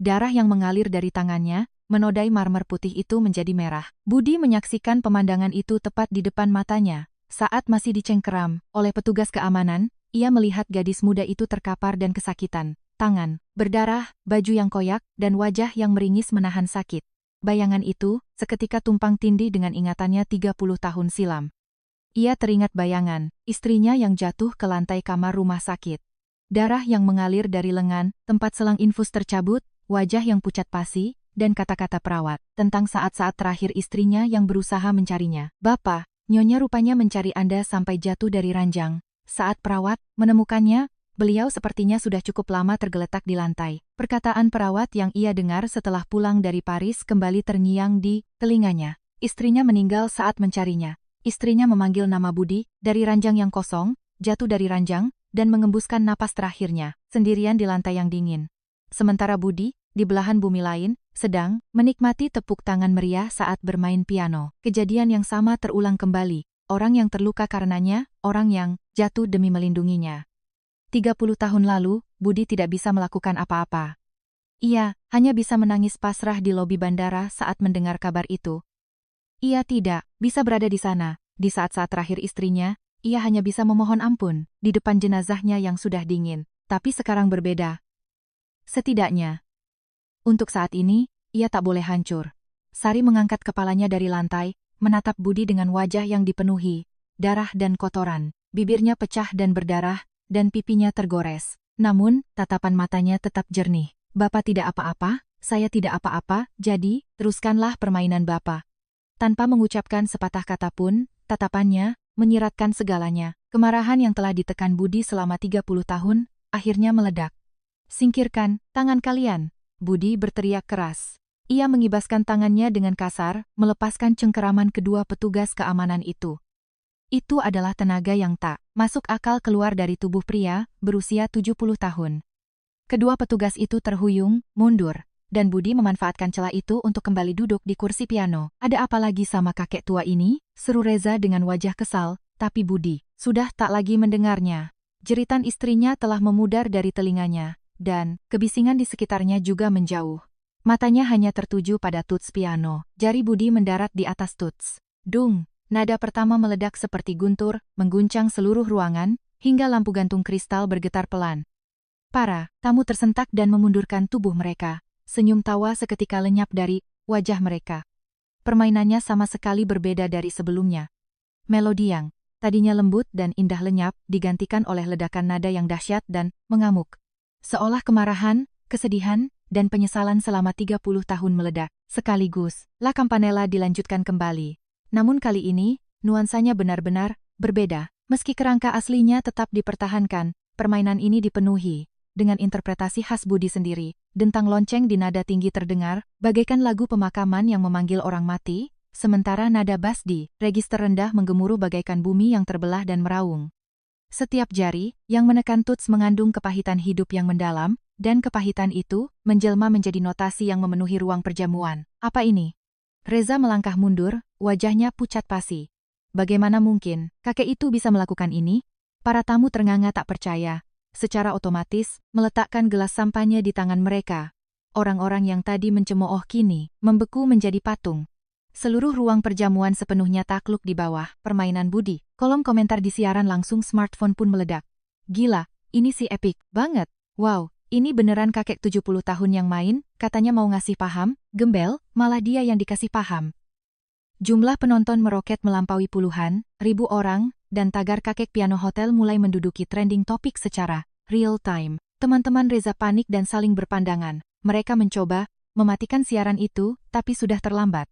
Darah yang mengalir dari tangannya, menodai marmer putih itu menjadi merah. Budi menyaksikan pemandangan itu tepat di depan matanya. Saat masih dicengkeram oleh petugas keamanan, ia melihat gadis muda itu terkapar dan kesakitan. Tangan berdarah, baju yang koyak, dan wajah yang meringis menahan sakit. Bayangan itu seketika tumpang tindih dengan ingatannya 30 tahun silam. Ia teringat bayangan istrinya yang jatuh ke lantai kamar rumah sakit. Darah yang mengalir dari lengan, tempat selang infus tercabut, wajah yang pucat pasi, dan kata-kata perawat tentang saat-saat terakhir istrinya yang berusaha mencarinya. Bapak, Nyonya rupanya mencari Anda sampai jatuh dari ranjang. Saat perawat menemukannya, beliau sepertinya sudah cukup lama tergeletak di lantai. Perkataan perawat yang ia dengar setelah pulang dari Paris kembali terngiang di telinganya. Istrinya meninggal saat mencarinya. Istrinya memanggil nama Budi, dari ranjang yang kosong, jatuh dari ranjang, dan mengembuskan napas terakhirnya, sendirian di lantai yang dingin. Sementara Budi, di belahan bumi lain, sedang menikmati tepuk tangan meriah saat bermain piano. Kejadian yang sama terulang kembali. Orang yang terluka karenanya, orang yang jatuh demi melindunginya. 30 tahun lalu, Budi tidak bisa melakukan apa-apa. Ia hanya bisa menangis pasrah di lobi bandara saat mendengar kabar itu. Ia tidak bisa berada di sana. Di saat-saat terakhir istrinya, ia hanya bisa memohon ampun di depan jenazahnya yang sudah dingin. Tapi sekarang berbeda. Setidaknya, untuk saat ini, ia tak boleh hancur. Sari mengangkat kepalanya dari lantai, menatap Budi dengan wajah yang dipenuhi darah dan kotoran. Bibirnya pecah dan berdarah, dan pipinya tergores. Namun, tatapan matanya tetap jernih. Bapak tidak apa-apa, saya tidak apa-apa, jadi, teruskanlah permainan Bapak. Tanpa mengucapkan sepatah kata pun, tatapannya menyiratkan segalanya. Kemarahan yang telah ditekan Budi selama 30 tahun, akhirnya meledak. Singkirkan tangan kalian, Budi berteriak keras. Ia mengibaskan tangannya dengan kasar, melepaskan cengkeraman kedua petugas keamanan itu. Itu adalah tenaga yang tak masuk akal keluar dari tubuh pria berusia 70 tahun. Kedua petugas itu terhuyung, mundur, dan Budi memanfaatkan celah itu untuk kembali duduk di kursi piano. Ada apa lagi sama kakek tua ini? Seru Reza dengan wajah kesal, tapi Budi sudah tak lagi mendengarnya. Jeritan istrinya telah memudar dari telinganya, dan kebisingan di sekitarnya juga menjauh. Matanya hanya tertuju pada tuts piano. Jari Budi mendarat di atas tuts. Dung! Nada pertama meledak seperti guntur, mengguncang seluruh ruangan, hingga lampu gantung kristal bergetar pelan. Para tamu tersentak dan memundurkan tubuh mereka. Senyum tawa seketika lenyap dari wajah mereka. Permainannya sama sekali berbeda dari sebelumnya. Melodi yang tadinya lembut dan indah lenyap, digantikan oleh ledakan nada yang dahsyat dan mengamuk. Seolah kemarahan, kesedihan, dan penyesalan selama 30 tahun meledak. Sekaligus, La Campanella dilanjutkan kembali. Namun kali ini, nuansanya benar-benar berbeda. Meski kerangka aslinya tetap dipertahankan, permainan ini dipenuhi dengan interpretasi khas Budi sendiri. Dentang lonceng di nada tinggi terdengar, bagaikan lagu pemakaman yang memanggil orang mati, sementara nada bass di register rendah menggemuruh bagaikan bumi yang terbelah dan meraung. Setiap jari yang menekan tuts mengandung kepahitan hidup yang mendalam, dan kepahitan itu menjelma menjadi notasi yang memenuhi ruang perjamuan. Apa ini? Reza melangkah mundur, wajahnya pucat pasi. Bagaimana mungkin kakek itu bisa melakukan ini? Para tamu ternganga tak percaya. Secara otomatis, meletakkan gelas sampahnya di tangan mereka. Orang-orang yang tadi mencemooh kini membeku menjadi patung. Seluruh ruang perjamuan sepenuhnya takluk di bawah permainan Budi. Kolom komentar di siaran langsung smartphone pun meledak. Gila, ini sih epic banget. Wow, ini beneran kakek 70 tahun yang main, katanya mau ngasih paham, gembel, malah dia yang dikasih paham. Jumlah penonton meroket melampaui puluhan ribu orang, dan tagar kakek piano hotel mulai menduduki trending topik secara real time. Teman-teman Reza panik dan saling berpandangan. Mereka mencoba mematikan siaran itu, tapi sudah terlambat.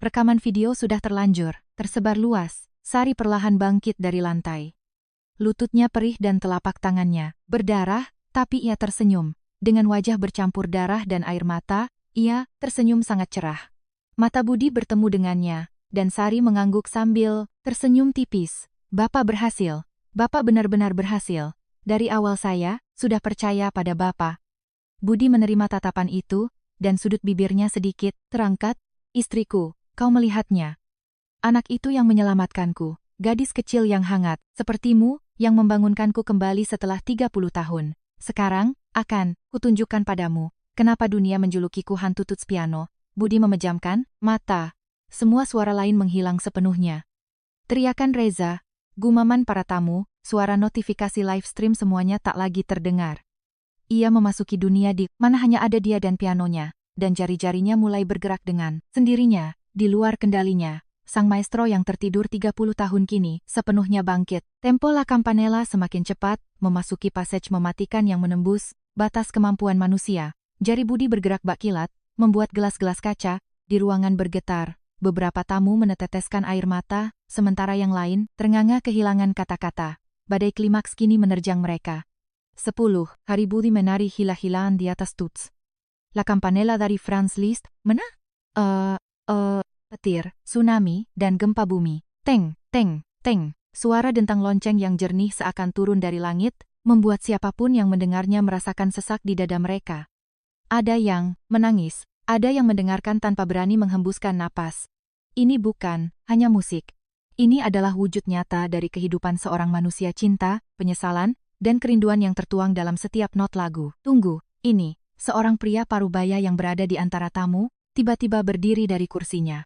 Rekaman video sudah terlanjur, tersebar luas. Sari perlahan bangkit dari lantai. Lututnya perih dan telapak tangannya berdarah, tapi ia tersenyum. Dengan wajah bercampur darah dan air mata, ia tersenyum sangat cerah. Mata Budi bertemu dengannya, dan Sari mengangguk sambil tersenyum tipis. Bapak berhasil. Bapak benar-benar berhasil. Dari awal saya sudah percaya pada Bapak. Budi menerima tatapan itu, dan sudut bibirnya sedikit terangkat. Istriku, kau melihatnya. Anak itu yang menyelamatkanku, gadis kecil yang hangat, sepertimu, yang membangunkanku kembali setelah 30 tahun. Sekarang, akan kutunjukkan padamu, kenapa dunia menjulukiku hantu tuts piano. Budi memejamkan mata. Semua suara lain menghilang sepenuhnya. Teriakan Reza, gumaman para tamu, suara notifikasi live stream semuanya tak lagi terdengar. Ia memasuki dunia di mana hanya ada dia dan pianonya, dan jari-jarinya mulai bergerak dengan sendirinya, di luar kendalinya. Sang maestro yang tertidur 30 tahun kini sepenuhnya bangkit. Tempo La Campanella semakin cepat, memasuki passage mematikan yang menembus batas kemampuan manusia. Jari Budi bergerak bak kilat, membuat gelas-gelas kaca di ruangan bergetar. Beberapa tamu meneteteskan air mata, sementara yang lain ternganga kehilangan kata-kata. Badai klimaks kini menerjang mereka. 10. Hari Budi menari hila-hilaan di atas tuts. La Campanella dari Franz Liszt, mana? Petir, tsunami, dan gempa bumi. Teng, teng, teng. Suara dentang lonceng yang jernih seakan turun dari langit, membuat siapapun yang mendengarnya merasakan sesak di dada mereka. Ada yang menangis, ada yang mendengarkan tanpa berani menghembuskan napas. Ini bukan hanya musik. Ini adalah wujud nyata dari kehidupan seorang manusia cinta, penyesalan, dan kerinduan yang tertuang dalam setiap not lagu. Tunggu, ini, seorang pria parubaya yang berada di antara tamu, tiba-tiba berdiri dari kursinya.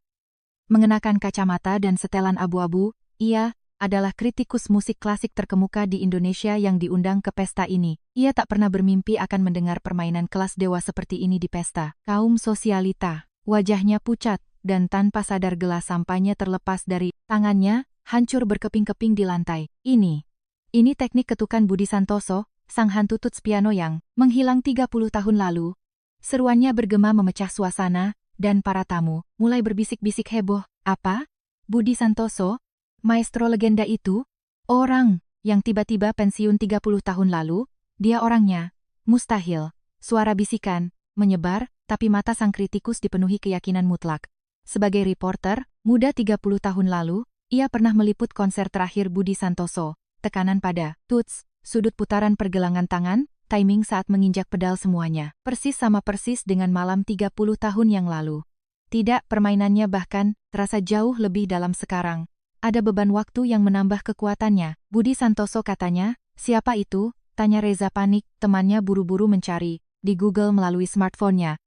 Mengenakan kacamata dan setelan abu-abu, ia adalah kritikus musik klasik terkemuka di Indonesia yang diundang ke pesta ini. Ia tak pernah bermimpi akan mendengar permainan kelas dewa seperti ini di pesta. Kaum sosialita, wajahnya pucat, dan tanpa sadar gelas sampahnya terlepas dari tangannya, hancur berkeping-keping di lantai. Ini teknik ketukan Budi Santoso, sang hantu tuts piano yang menghilang 30 tahun lalu. Seruannya bergema memecah suasana, dan para tamu mulai berbisik-bisik heboh. Apa? Budi Santoso? Maestro legenda itu? Orang yang tiba-tiba pensiun 30 tahun lalu? Dia orangnya? Mustahil. Suara bisikan menyebar, tapi mata sang kritikus dipenuhi keyakinan mutlak. Sebagai reporter muda 30 tahun lalu, ia pernah meliput konser terakhir Budi Santoso. Tekanan pada tuts, sudut putaran pergelangan tangan, timing saat menginjak pedal semuanya. Persis sama persis dengan malam 30 tahun yang lalu. Tidak, permainannya bahkan terasa jauh lebih dalam sekarang. Ada beban waktu yang menambah kekuatannya. Budi Santoso katanya, siapa itu? Tanya Reza panik, temannya buru-buru mencari di Google melalui smartphone-nya.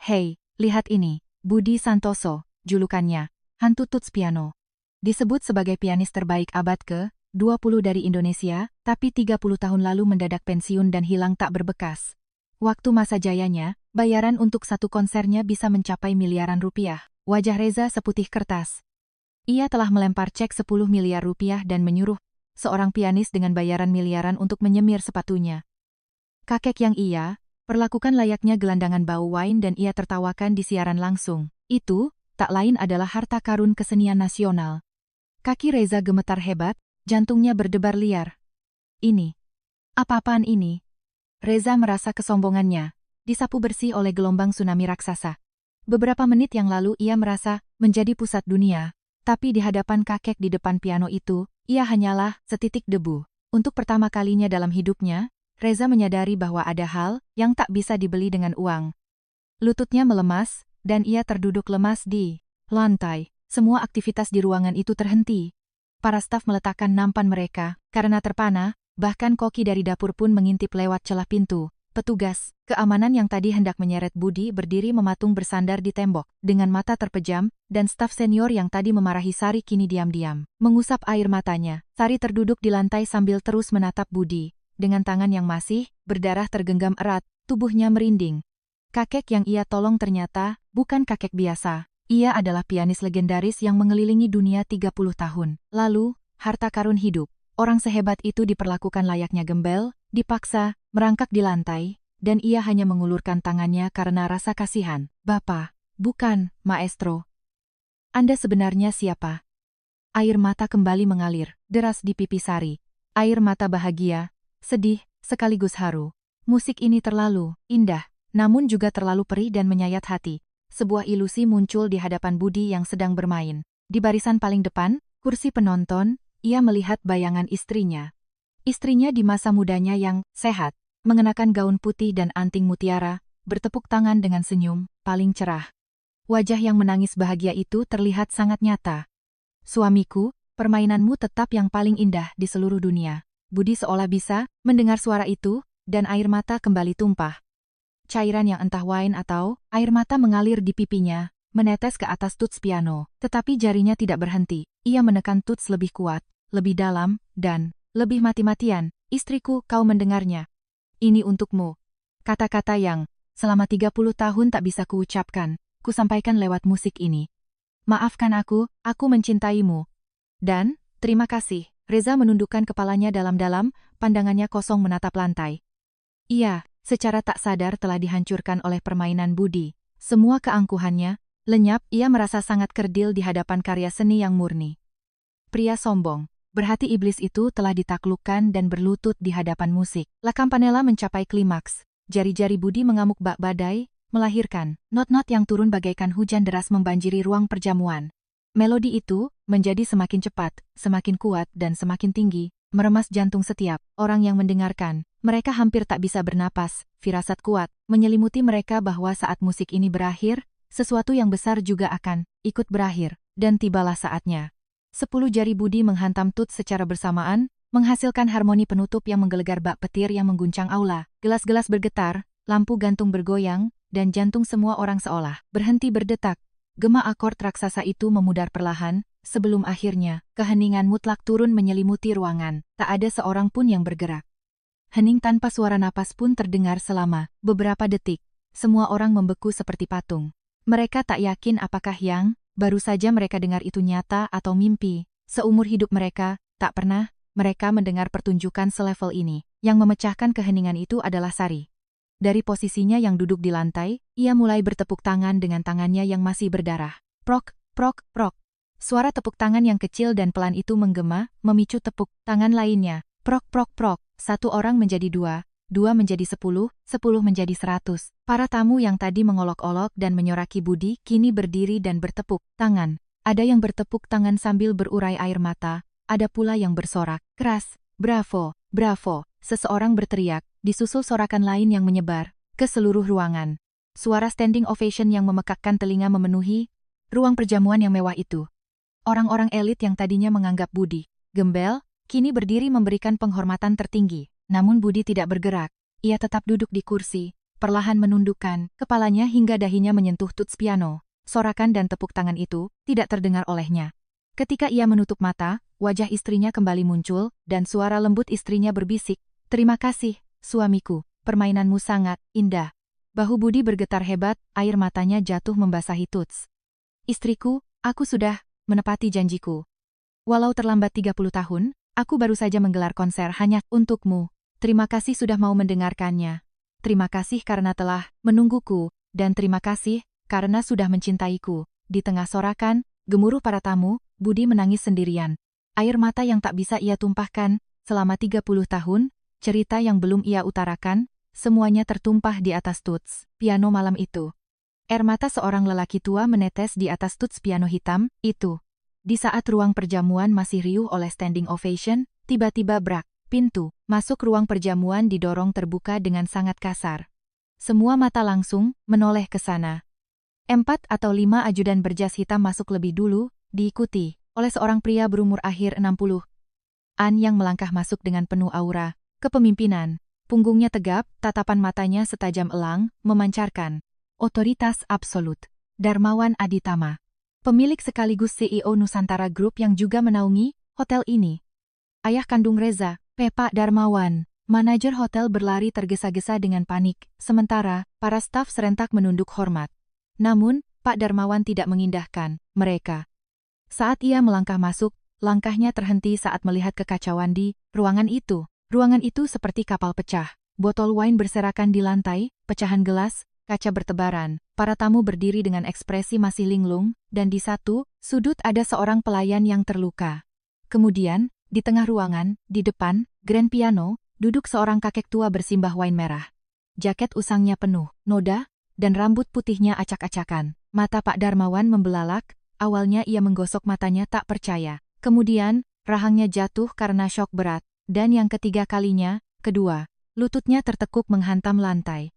Hei, lihat ini, Budi Santoso, julukannya, hantu tuts piano. Disebut sebagai pianis terbaik abad ke-20 dari Indonesia, tapi 30 tahun lalu mendadak pensiun dan hilang tak berbekas. Waktu masa jayanya, bayaran untuk satu konsernya bisa mencapai miliaran rupiah. Wajah Reza seputih kertas. Ia telah melempar cek 10 miliar rupiah dan menyuruh seorang pianis dengan bayaran miliaran untuk menyemir sepatunya. Kakek yang ia perlakukan layaknya gelandangan bau wine dan ia tertawakan di siaran langsung. Itu tak lain adalah harta karun kesenian nasional. Kaki Reza gemetar hebat, jantungnya berdebar liar. Ini, apa-apaan ini? Reza merasa kesombongannya disapu bersih oleh gelombang tsunami raksasa. Beberapa menit yang lalu ia merasa menjadi pusat dunia. Tapi di hadapan kakek di depan piano itu, ia hanyalah setitik debu. Untuk pertama kalinya dalam hidupnya, Reza menyadari bahwa ada hal yang tak bisa dibeli dengan uang. Lututnya melemas, dan ia terduduk lemas di lantai. Semua aktivitas di ruangan itu terhenti. Para staf meletakkan nampan mereka, karena terpana, bahkan koki dari dapur pun mengintip lewat celah pintu. Petugas keamanan yang tadi hendak menyeret Budi berdiri mematung bersandar di tembok, dengan mata terpejam, dan staf senior yang tadi memarahi Sari kini diam-diam mengusap air matanya. Sari terduduk di lantai sambil terus menatap Budi. Dengan tangan yang masih berdarah tergenggam erat, tubuhnya merinding. Kakek yang ia tolong ternyata bukan kakek biasa. Ia adalah pianis legendaris yang mengelilingi dunia 30 tahun. Lalu, harta karun hidup. Orang sehebat itu diperlakukan layaknya gembel, dipaksa, merangkak di lantai, dan ia hanya mengulurkan tangannya karena rasa kasihan. Bapak, bukan, maestro. Anda sebenarnya siapa? Air mata kembali mengalir, deras di pipi Sari. Air mata bahagia, sedih, sekaligus haru. Musik ini terlalu indah, namun juga terlalu perih dan menyayat hati. Sebuah ilusi muncul di hadapan Budi yang sedang bermain. Di barisan paling depan, kursi penonton, ia melihat bayangan istrinya. Istrinya di masa mudanya yang sehat, mengenakan gaun putih dan anting mutiara, bertepuk tangan dengan senyum paling cerah. Wajah yang menangis bahagia itu terlihat sangat nyata. Suamiku, permainanmu tetap yang paling indah di seluruh dunia. Budi seolah bisa mendengar suara itu, dan air mata kembali tumpah. Cairan yang entah wine atau air mata mengalir di pipinya, menetes ke atas tuts piano. Tetapi jarinya tidak berhenti. Ia menekan tuts lebih kuat, lebih dalam, dan lebih mati-matian. Istriku, kau mendengarnya. Ini untukmu. Kata-kata yang selama 30 tahun tak bisa kuucapkan, kusampaikan lewat musik ini. Maafkan aku mencintaimu. Dan, terima kasih. Reza menundukkan kepalanya dalam-dalam, pandangannya kosong menatap lantai. Ia secara tak sadar telah dihancurkan oleh permainan Budi. Semua keangkuhannya lenyap, ia merasa sangat kerdil di hadapan karya seni yang murni. Pria sombong, berhati iblis itu telah ditaklukkan dan berlutut di hadapan musik. La Campanella mencapai klimaks. Jari-jari Budi mengamuk bak badai, melahirkan not-not yang turun bagaikan hujan deras membanjiri ruang perjamuan. Melodi itu menjadi semakin cepat, semakin kuat dan semakin tinggi, meremas jantung setiap orang yang mendengarkan. Mereka hampir tak bisa bernapas, firasat kuat menyelimuti mereka bahwa saat musik ini berakhir, sesuatu yang besar juga akan ikut berakhir, dan tibalah saatnya. 10 jari Budi menghantam tut secara bersamaan, menghasilkan harmoni penutup yang menggelegar bak petir yang mengguncang aula. Gelas-gelas bergetar, lampu gantung bergoyang, dan jantung semua orang seolah berhenti berdetak. Gema akord raksasa itu memudar perlahan, sebelum akhirnya keheningan mutlak turun menyelimuti ruangan. Tak ada seorang pun yang bergerak. Hening tanpa suara napas pun terdengar selama beberapa detik. Semua orang membeku seperti patung. Mereka tak yakin apakah yang baru saja mereka dengar itu nyata atau mimpi. Seumur hidup mereka, tak pernah mereka mendengar pertunjukan selevel ini. Yang memecahkan keheningan itu adalah Sari. Dari posisinya yang duduk di lantai, ia mulai bertepuk tangan dengan tangannya yang masih berdarah. Prok, prok, prok. Suara tepuk tangan yang kecil dan pelan itu menggema, memicu tepuk tangan lainnya. Prok, prok, prok. Satu orang menjadi 2, 2 menjadi 10, 10 menjadi 100. Para tamu yang tadi mengolok-olok dan menyoraki Budi kini berdiri dan bertepuk tangan. Ada yang bertepuk tangan sambil berurai air mata, ada pula yang bersorak keras. Bravo, bravo. Seseorang berteriak, disusul sorakan lain yang menyebar ke seluruh ruangan. Suara standing ovation yang memekakkan telinga memenuhi ruang perjamuan yang mewah itu. Orang-orang elit yang tadinya menganggap Budi gembel, kini berdiri memberikan penghormatan tertinggi. Namun Budi tidak bergerak. Ia tetap duduk di kursi, perlahan menundukkan kepalanya hingga dahinya menyentuh tuts piano. Sorakan dan tepuk tangan itu tidak terdengar olehnya. Ketika ia menutup mata, wajah istrinya kembali muncul, dan suara lembut istrinya berbisik, "Terima kasih, suamiku, permainanmu sangat indah." Bahu Budi bergetar hebat, air matanya jatuh membasahi tuts. "Istriku, aku sudah menepati janjiku. Walau terlambat 30 tahun, aku baru saja menggelar konser hanya untukmu. Terima kasih sudah mau mendengarkannya. Terima kasih karena telah menungguku, dan terima kasih karena sudah mencintaiku." Di tengah sorakan, gemuruh para tamu, Budi menangis sendirian. Air mata yang tak bisa ia tumpahkan selama 30 tahun, cerita yang belum ia utarakan, semuanya tertumpah di atas tuts piano malam itu. Air mata seorang lelaki tua menetes di atas tuts piano hitam, itu. Di saat ruang perjamuan masih riuh oleh standing ovation, tiba-tiba brak, pintu masuk ruang perjamuan didorong terbuka dengan sangat kasar. Semua mata langsung menoleh ke sana. 4 atau 5 ajudan berjas hitam masuk lebih dulu, diikuti oleh seorang pria berumur akhir 60-an yang melangkah masuk dengan penuh aura kepemimpinan. Punggungnya tegap, tatapan matanya setajam elang, memancarkan otoritas absolut. Darmawan Aditama, pemilik sekaligus CEO Nusantara Group yang juga menaungi hotel ini. Ayah kandung Reza, Pak Darmawan, manajer hotel berlari tergesa-gesa dengan panik, sementara para staf serentak menunduk hormat. Namun, Pak Darmawan tidak mengindahkan mereka. Saat ia melangkah masuk, langkahnya terhenti saat melihat kekacauan di ruangan itu. Ruangan itu seperti kapal pecah. Botol wine berserakan di lantai, pecahan gelas, kaca bertebaran. Para tamu berdiri dengan ekspresi masih linglung, dan di satu sudut ada seorang pelayan yang terluka. Kemudian, di tengah ruangan, di depan grand piano, duduk seorang kakek tua bersimbah wine merah. Jaket usangnya penuh noda, dan rambut putihnya acak-acakan. Mata Pak Darmawan membelalak, awalnya ia menggosok matanya tak percaya. Kemudian, rahangnya jatuh karena syok berat. Dan yang ketiga kalinya, kedua, lututnya tertekuk menghantam lantai.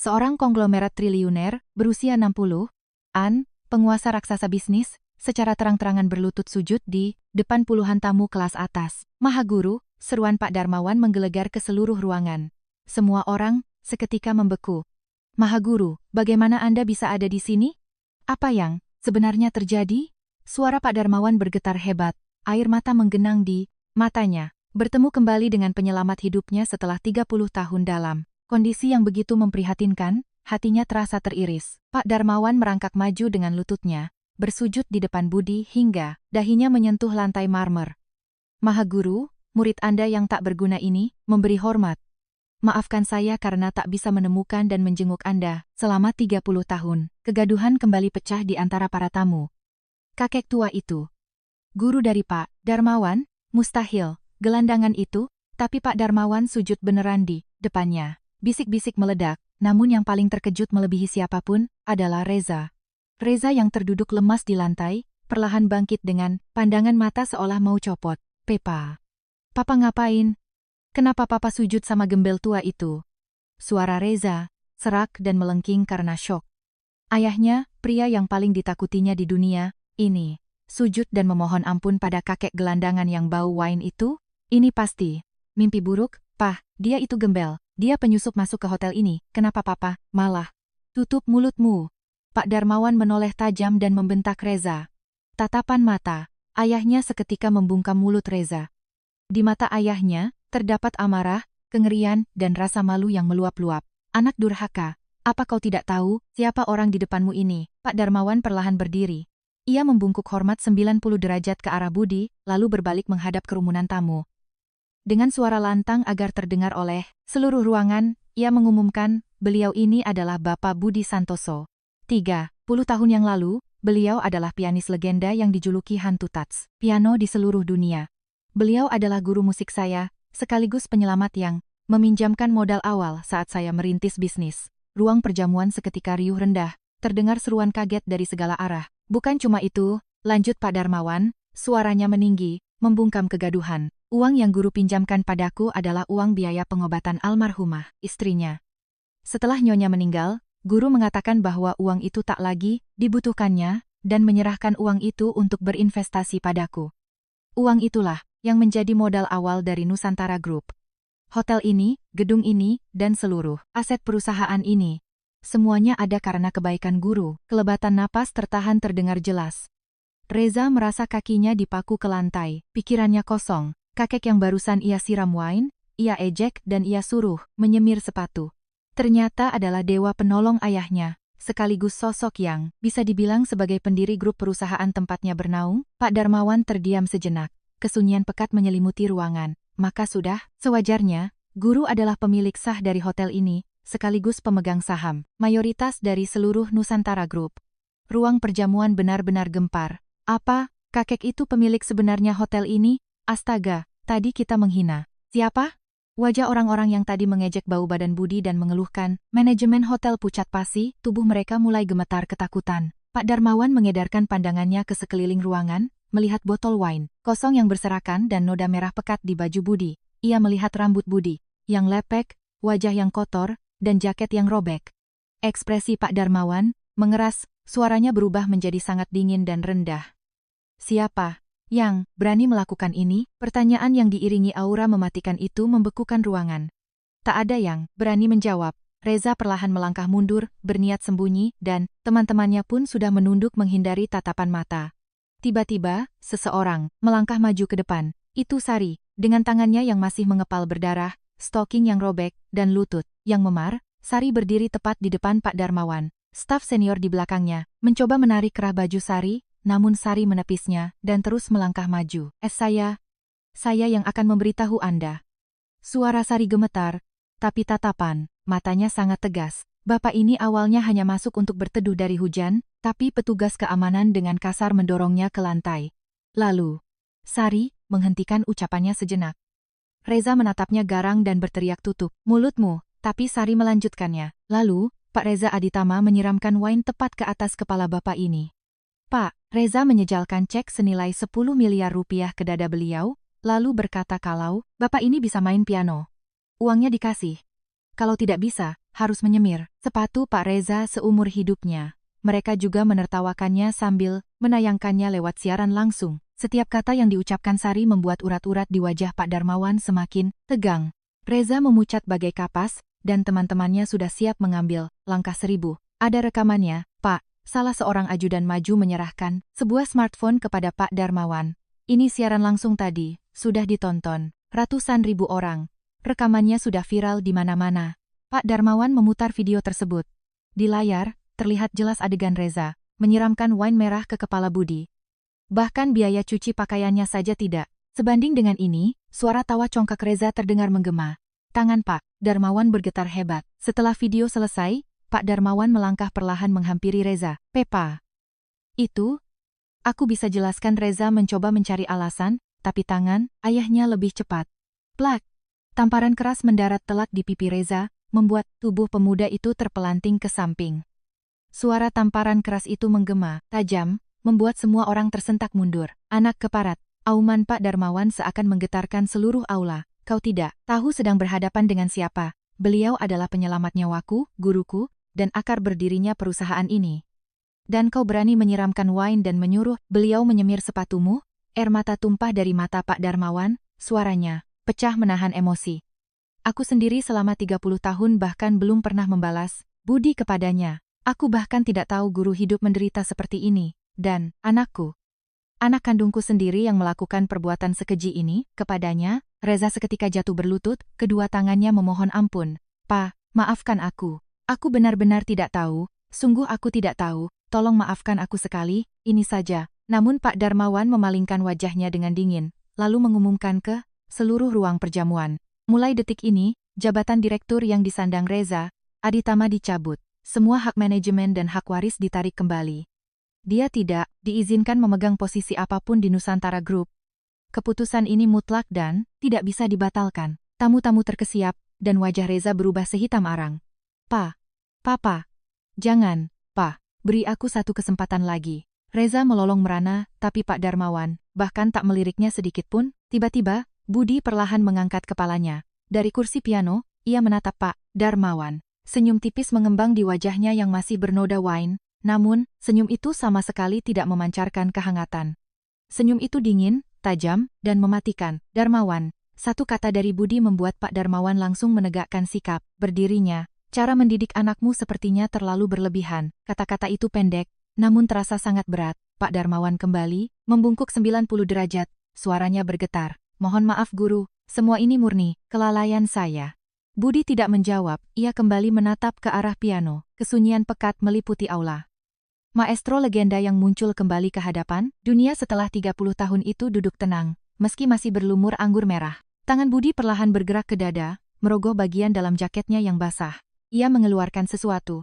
Seorang konglomerat triliuner, berusia 60-an, penguasa raksasa bisnis, secara terang-terangan berlutut sujud di depan puluhan tamu kelas atas. Maha Guru, seruan Pak Darmawan menggelegar ke seluruh ruangan. Semua orang seketika membeku. Maha Guru, bagaimana Anda bisa ada di sini? Apa yang sebenarnya terjadi? Suara Pak Darmawan bergetar hebat, air mata menggenang di matanya. Bertemu kembali dengan penyelamat hidupnya setelah 30 tahun dalam kondisi yang begitu memprihatinkan, hatinya terasa teriris. Pak Darmawan merangkak maju dengan lututnya, bersujud di depan Budi hingga dahinya menyentuh lantai marmer. Maha Guru, murid Anda yang tak berguna ini, memberi hormat. Maafkan saya karena tak bisa menemukan dan menjenguk Anda selama 30 tahun. Kegaduhan kembali pecah di antara para tamu. Kakek tua itu. Guru dari Pak Darmawan? Mustahil. Gelandangan itu, tapi Pak Darmawan sujud beneran di depannya. Bisik-bisik meledak, namun yang paling terkejut melebihi siapapun adalah Reza. Reza yang terduduk lemas di lantai, perlahan bangkit dengan pandangan mata seolah mau copot. Papa ngapain? Kenapa Papa sujud sama gembel tua itu? Suara Reza, serak dan melengking karena syok. Ayahnya, pria yang paling ditakutinya di dunia, ini, sujud dan memohon ampun pada kakek gelandangan yang bau wine itu? Ini pasti mimpi buruk, Pah, dia itu gembel, dia penyusup masuk ke hotel ini, kenapa Papa malah? Tutup mulutmu. Pak Darmawan menoleh tajam dan membentak Reza. Tatapan mata ayahnya seketika membungkam mulut Reza. Di mata ayahnya, terdapat amarah, kengerian, dan rasa malu yang meluap-luap. Anak durhaka, apa kau tidak tahu siapa orang di depanmu ini? Pak Darmawan perlahan berdiri. Ia membungkuk hormat 90 derajat ke arah Budi, lalu berbalik menghadap kerumunan tamu. Dengan suara lantang agar terdengar oleh seluruh ruangan, ia mengumumkan, beliau ini adalah Bapak Budi Santoso. 30 tahun yang lalu, beliau adalah pianis legenda yang dijuluki hantu tats piano di seluruh dunia. Beliau adalah guru musik saya, sekaligus penyelamat yang meminjamkan modal awal saat saya merintis bisnis. Ruang perjamuan seketika riuh rendah, terdengar seruan kaget dari segala arah. Bukan cuma itu, lanjut Pak Darmawan, suaranya meninggi, membungkam kegaduhan. Uang yang guru pinjamkan padaku adalah uang biaya pengobatan almarhumah, istrinya. Setelah nyonya meninggal, guru mengatakan bahwa uang itu tak lagi dibutuhkannya, dan menyerahkan uang itu untuk berinvestasi padaku. Uang itulah yang menjadi modal awal dari Nusantara Group. Hotel ini, gedung ini, dan seluruh aset perusahaan ini. Semuanya ada karena kebaikan guru. Kelebatan napas tertahan terdengar jelas. Reza merasa kakinya dipaku ke lantai, pikirannya kosong. Kakek yang barusan ia siram wine, ia ejek dan ia suruh menyemir sepatu. Ternyata adalah dewa penolong ayahnya, sekaligus sosok yang bisa dibilang sebagai pendiri grup perusahaan tempatnya bernaung. Pak Darmawan terdiam sejenak. Kesunyian pekat menyelimuti ruangan. Maka sudah, sewajarnya, guru adalah pemilik sah dari hotel ini, sekaligus pemegang saham mayoritas dari seluruh Nusantara Group. Ruang perjamuan benar-benar gempar. Apa, kakek itu pemilik sebenarnya hotel ini? Astaga, tadi kita menghina. Siapa? Wajah orang-orang yang tadi mengejek bau badan Budi dan mengeluhkan, manajemen hotel pucat pasi, tubuh mereka mulai gemetar ketakutan. Pak Darmawan mengedarkan pandangannya ke sekeliling ruangan, melihat botol wine kosong yang berserakan dan noda merah pekat di baju Budi. Ia melihat rambut Budi yang lepek, wajah yang kotor, dan jaket yang robek. Ekspresi Pak Darmawan mengeras, suaranya berubah menjadi sangat dingin dan rendah. Siapa yang berani melakukan ini? Pertanyaan yang diiringi aura mematikan itu membekukan ruangan. Tak ada yang berani menjawab. Reza perlahan melangkah mundur, berniat sembunyi, dan teman-temannya pun sudah menunduk menghindari tatapan mata. Tiba-tiba, seseorang melangkah maju ke depan. Itu Sari, dengan tangannya yang masih mengepal berdarah, stocking yang robek, dan lutut yang memar. Sari berdiri tepat di depan Pak Darmawan. Staf senior di belakangnya mencoba menarik kerah baju Sari, namun Sari menepisnya dan terus melangkah maju. Saya yang akan memberitahu Anda. Suara Sari gemetar, tapi tatapan matanya sangat tegas. Bapak ini awalnya hanya masuk untuk berteduh dari hujan, tapi petugas keamanan dengan kasar mendorongnya ke lantai. Lalu, Sari menghentikan ucapannya sejenak. Reza menatapnya garang dan berteriak, "Tutup mulutmu." Tapi Sari melanjutkannya. Lalu, Pak Reza Aditama menyiramkan wine tepat ke atas kepala bapak ini. Pak Reza menyejalkan cek senilai 10 miliar rupiah ke dada beliau, lalu berkata kalau bapak ini bisa main piano, uangnya dikasih. Kalau tidak bisa, harus menyemir sepatu Pak Reza seumur hidupnya. Mereka juga menertawakannya sambil menayangkannya lewat siaran langsung. Setiap kata yang diucapkan Sari membuat urat-urat di wajah Pak Darmawan semakin tegang. Reza memucat bagai kapas, dan teman-temannya sudah siap mengambil langkah 1000. Ada rekamannya, Pak. Salah seorang ajudan maju menyerahkan sebuah smartphone kepada Pak Darmawan. Ini siaran langsung tadi, sudah ditonton ratusan ribu orang. Rekamannya sudah viral di mana-mana. Pak Darmawan memutar video tersebut. Di layar, terlihat jelas adegan Reza menyiramkan wine merah ke kepala Budi. Bahkan biaya cuci pakaiannya saja tidak sebanding dengan ini. Suara tawa congkak Reza terdengar menggema. Tangan Pak Darmawan bergetar hebat. Setelah video selesai, Pak Darmawan melangkah perlahan menghampiri Reza. Pepa. Itu? Aku bisa jelaskan. Reza mencoba mencari alasan, tapi tangan ayahnya lebih cepat. Plak. Tamparan keras mendarat telak di pipi Reza, membuat tubuh pemuda itu terpelanting ke samping. Suara tamparan keras itu menggema, tajam, membuat semua orang tersentak mundur. Anak keparat. Auman Pak Darmawan seakan menggetarkan seluruh aula. Kau tidak tahu sedang berhadapan dengan siapa. Beliau adalah penyelamat nyawaku, guruku, dan akar berdirinya perusahaan ini. Dan kau berani menyiramkan wine dan menyuruh beliau menyemir sepatumu? Air mata tumpah dari mata Pak Darmawan, suaranya pecah menahan emosi. Aku sendiri selama 30 tahun bahkan belum pernah membalas budi kepadanya. Aku bahkan tidak tahu guru hidup menderita seperti ini. Dan anakku, anak kandungku sendiri yang melakukan perbuatan sekeji ini kepadanya. Reza seketika jatuh berlutut, kedua tangannya memohon ampun. Pa, maafkan aku. Aku benar-benar tidak tahu, sungguh aku tidak tahu, tolong maafkan aku sekali, ini saja. Namun Pak Darmawan memalingkan wajahnya dengan dingin, lalu mengumumkan ke seluruh ruang perjamuan. Mulai detik ini, jabatan direktur yang disandang Reza Aditama dicabut. Semua hak manajemen dan hak waris ditarik kembali. Dia tidak diizinkan memegang posisi apapun di Nusantara Group. Keputusan ini mutlak dan tidak bisa dibatalkan. Tamu-tamu terkesiap, dan wajah Reza berubah sehitam arang. Papa, jangan, Pa, beri aku satu kesempatan lagi. Reza melolong merana, tapi Pak Darmawan bahkan tak meliriknya sedikit pun. Tiba-tiba, Budi perlahan mengangkat kepalanya. Dari kursi piano, ia menatap Pak Darmawan. Senyum tipis mengembang di wajahnya yang masih bernoda wine, namun, senyum itu sama sekali tidak memancarkan kehangatan. Senyum itu dingin, tajam, dan mematikan. Darmawan. Satu kata dari Budi membuat Pak Darmawan langsung menegakkan sikap. Berdirinya, cara mendidik anakmu sepertinya terlalu berlebihan. Kata-kata itu pendek, namun terasa sangat berat. Pak Darmawan kembali, membungkuk 90 derajat. Suaranya bergetar. Mohon maaf guru, semua ini murni kelalaian saya. Budi tidak menjawab, ia kembali menatap ke arah piano. Kesunyian pekat meliputi aula. Maestro legenda yang muncul kembali ke hadapan dunia setelah 30 tahun itu duduk tenang, meski masih berlumur anggur merah. Tangan Budi perlahan bergerak ke dada, merogoh bagian dalam jaketnya yang basah. Ia mengeluarkan sesuatu.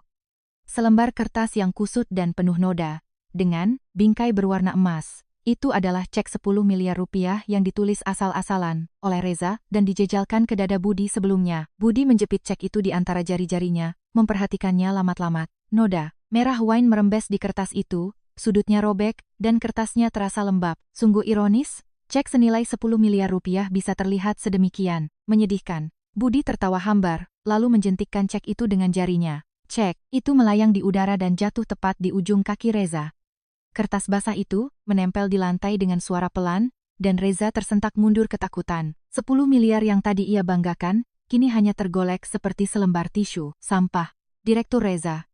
Selembar kertas yang kusut dan penuh noda, dengan bingkai berwarna emas. Itu adalah cek 10 miliar rupiah yang ditulis asal-asalan oleh Reza dan dijejalkan ke dada Budi sebelumnya. Budi menjepit cek itu di antara jari-jarinya, memperhatikannya lamat-lamat. Noda merah wine merembes di kertas itu, sudutnya robek, dan kertasnya terasa lembab. Sungguh ironis, cek senilai 10 miliar rupiah bisa terlihat sedemikian menyedihkan. Budi tertawa hambar, lalu menjentikkan cek itu dengan jarinya. Cek itu melayang di udara dan jatuh tepat di ujung kaki Reza. Kertas basah itu menempel di lantai dengan suara pelan, dan Reza tersentak mundur ketakutan. 10 miliar yang tadi ia banggakan, kini hanya tergolek seperti selembar tisu. Sampah. Direktur Reza.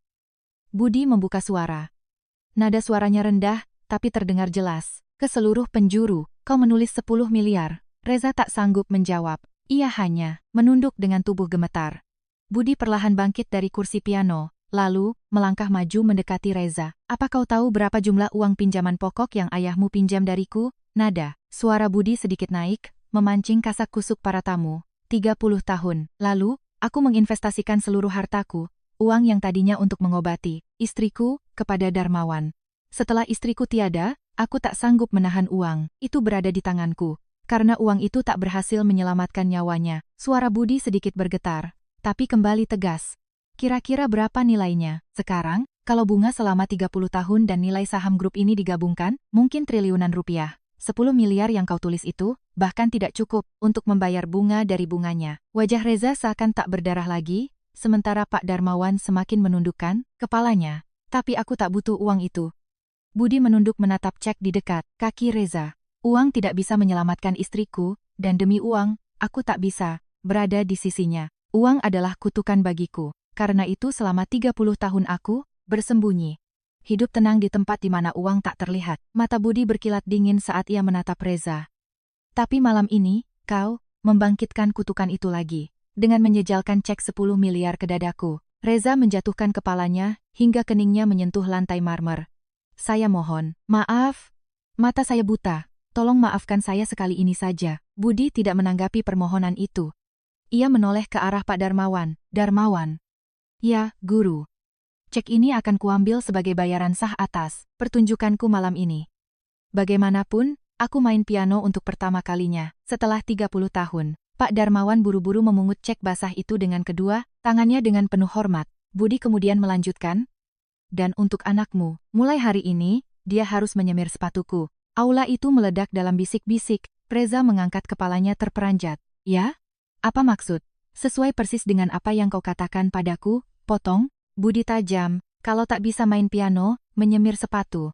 Budi membuka suara. Nada suaranya rendah, tapi terdengar jelas. Ke seluruh penjuru, kau menulis 10 miliar. Reza tak sanggup menjawab. Ia hanya menunduk dengan tubuh gemetar. Budi perlahan bangkit dari kursi piano, lalu melangkah maju mendekati Reza. Apa kau tahu berapa jumlah uang pinjaman pokok yang ayahmu pinjam dariku? Nada suara Budi sedikit naik, memancing kasak kusuk para tamu. 30 tahun lalu, aku menginvestasikan seluruh hartaku, uang yang tadinya untuk mengobati istriku, kepada Darmawan. Setelah istriku tiada, aku tak sanggup menahan uang itu berada di tanganku. Karena uang itu tak berhasil menyelamatkan nyawanya. Suara Budi sedikit bergetar, tapi kembali tegas. Kira-kira berapa nilainya? Sekarang, kalau bunga selama 30 tahun dan nilai saham grup ini digabungkan, mungkin triliunan rupiah. 10 miliar yang kau tulis itu, bahkan tidak cukup untuk membayar bunga dari bunganya. Wajah Reza seakan tak berdarah lagi, sementara Pak Darmawan semakin menundukkan kepalanya. Tapi aku tak butuh uang itu. Budi menunduk menatap cek di dekat kaki Reza. Uang tidak bisa menyelamatkan istriku, dan demi uang, aku tak bisa berada di sisinya. Uang adalah kutukan bagiku. Karena itu selama 30 tahun aku bersembunyi. Hidup tenang di tempat di mana uang tak terlihat. Mata Budi berkilat dingin saat ia menatap Reza. Tapi malam ini, kau membangkitkan kutukan itu lagi. Dengan menjejalkan cek 10 miliar ke dadaku, Reza menjatuhkan kepalanya hingga keningnya menyentuh lantai marmer. Saya mohon, maaf. Mata saya buta. Tolong maafkan saya sekali ini saja. Budi tidak menanggapi permohonan itu. Ia menoleh ke arah Pak Darmawan. Darmawan. Ya, guru. Cek ini akan kuambil sebagai bayaran sah atas pertunjukanku malam ini. Bagaimanapun, aku main piano untuk pertama kalinya. Setelah 30 tahun, Pak Darmawan buru-buru memungut cek basah itu dengan kedua tangannya dengan penuh hormat. Budi kemudian melanjutkan. Dan untuk anakmu, mulai hari ini, dia harus menyemir sepatuku. Aula itu meledak dalam bisik-bisik. Reza mengangkat kepalanya terperanjat. Ya? Apa maksud? Sesuai persis dengan apa yang kau katakan padaku, potong. Budi tajam. Kalau tak bisa main piano, menyemir sepatu.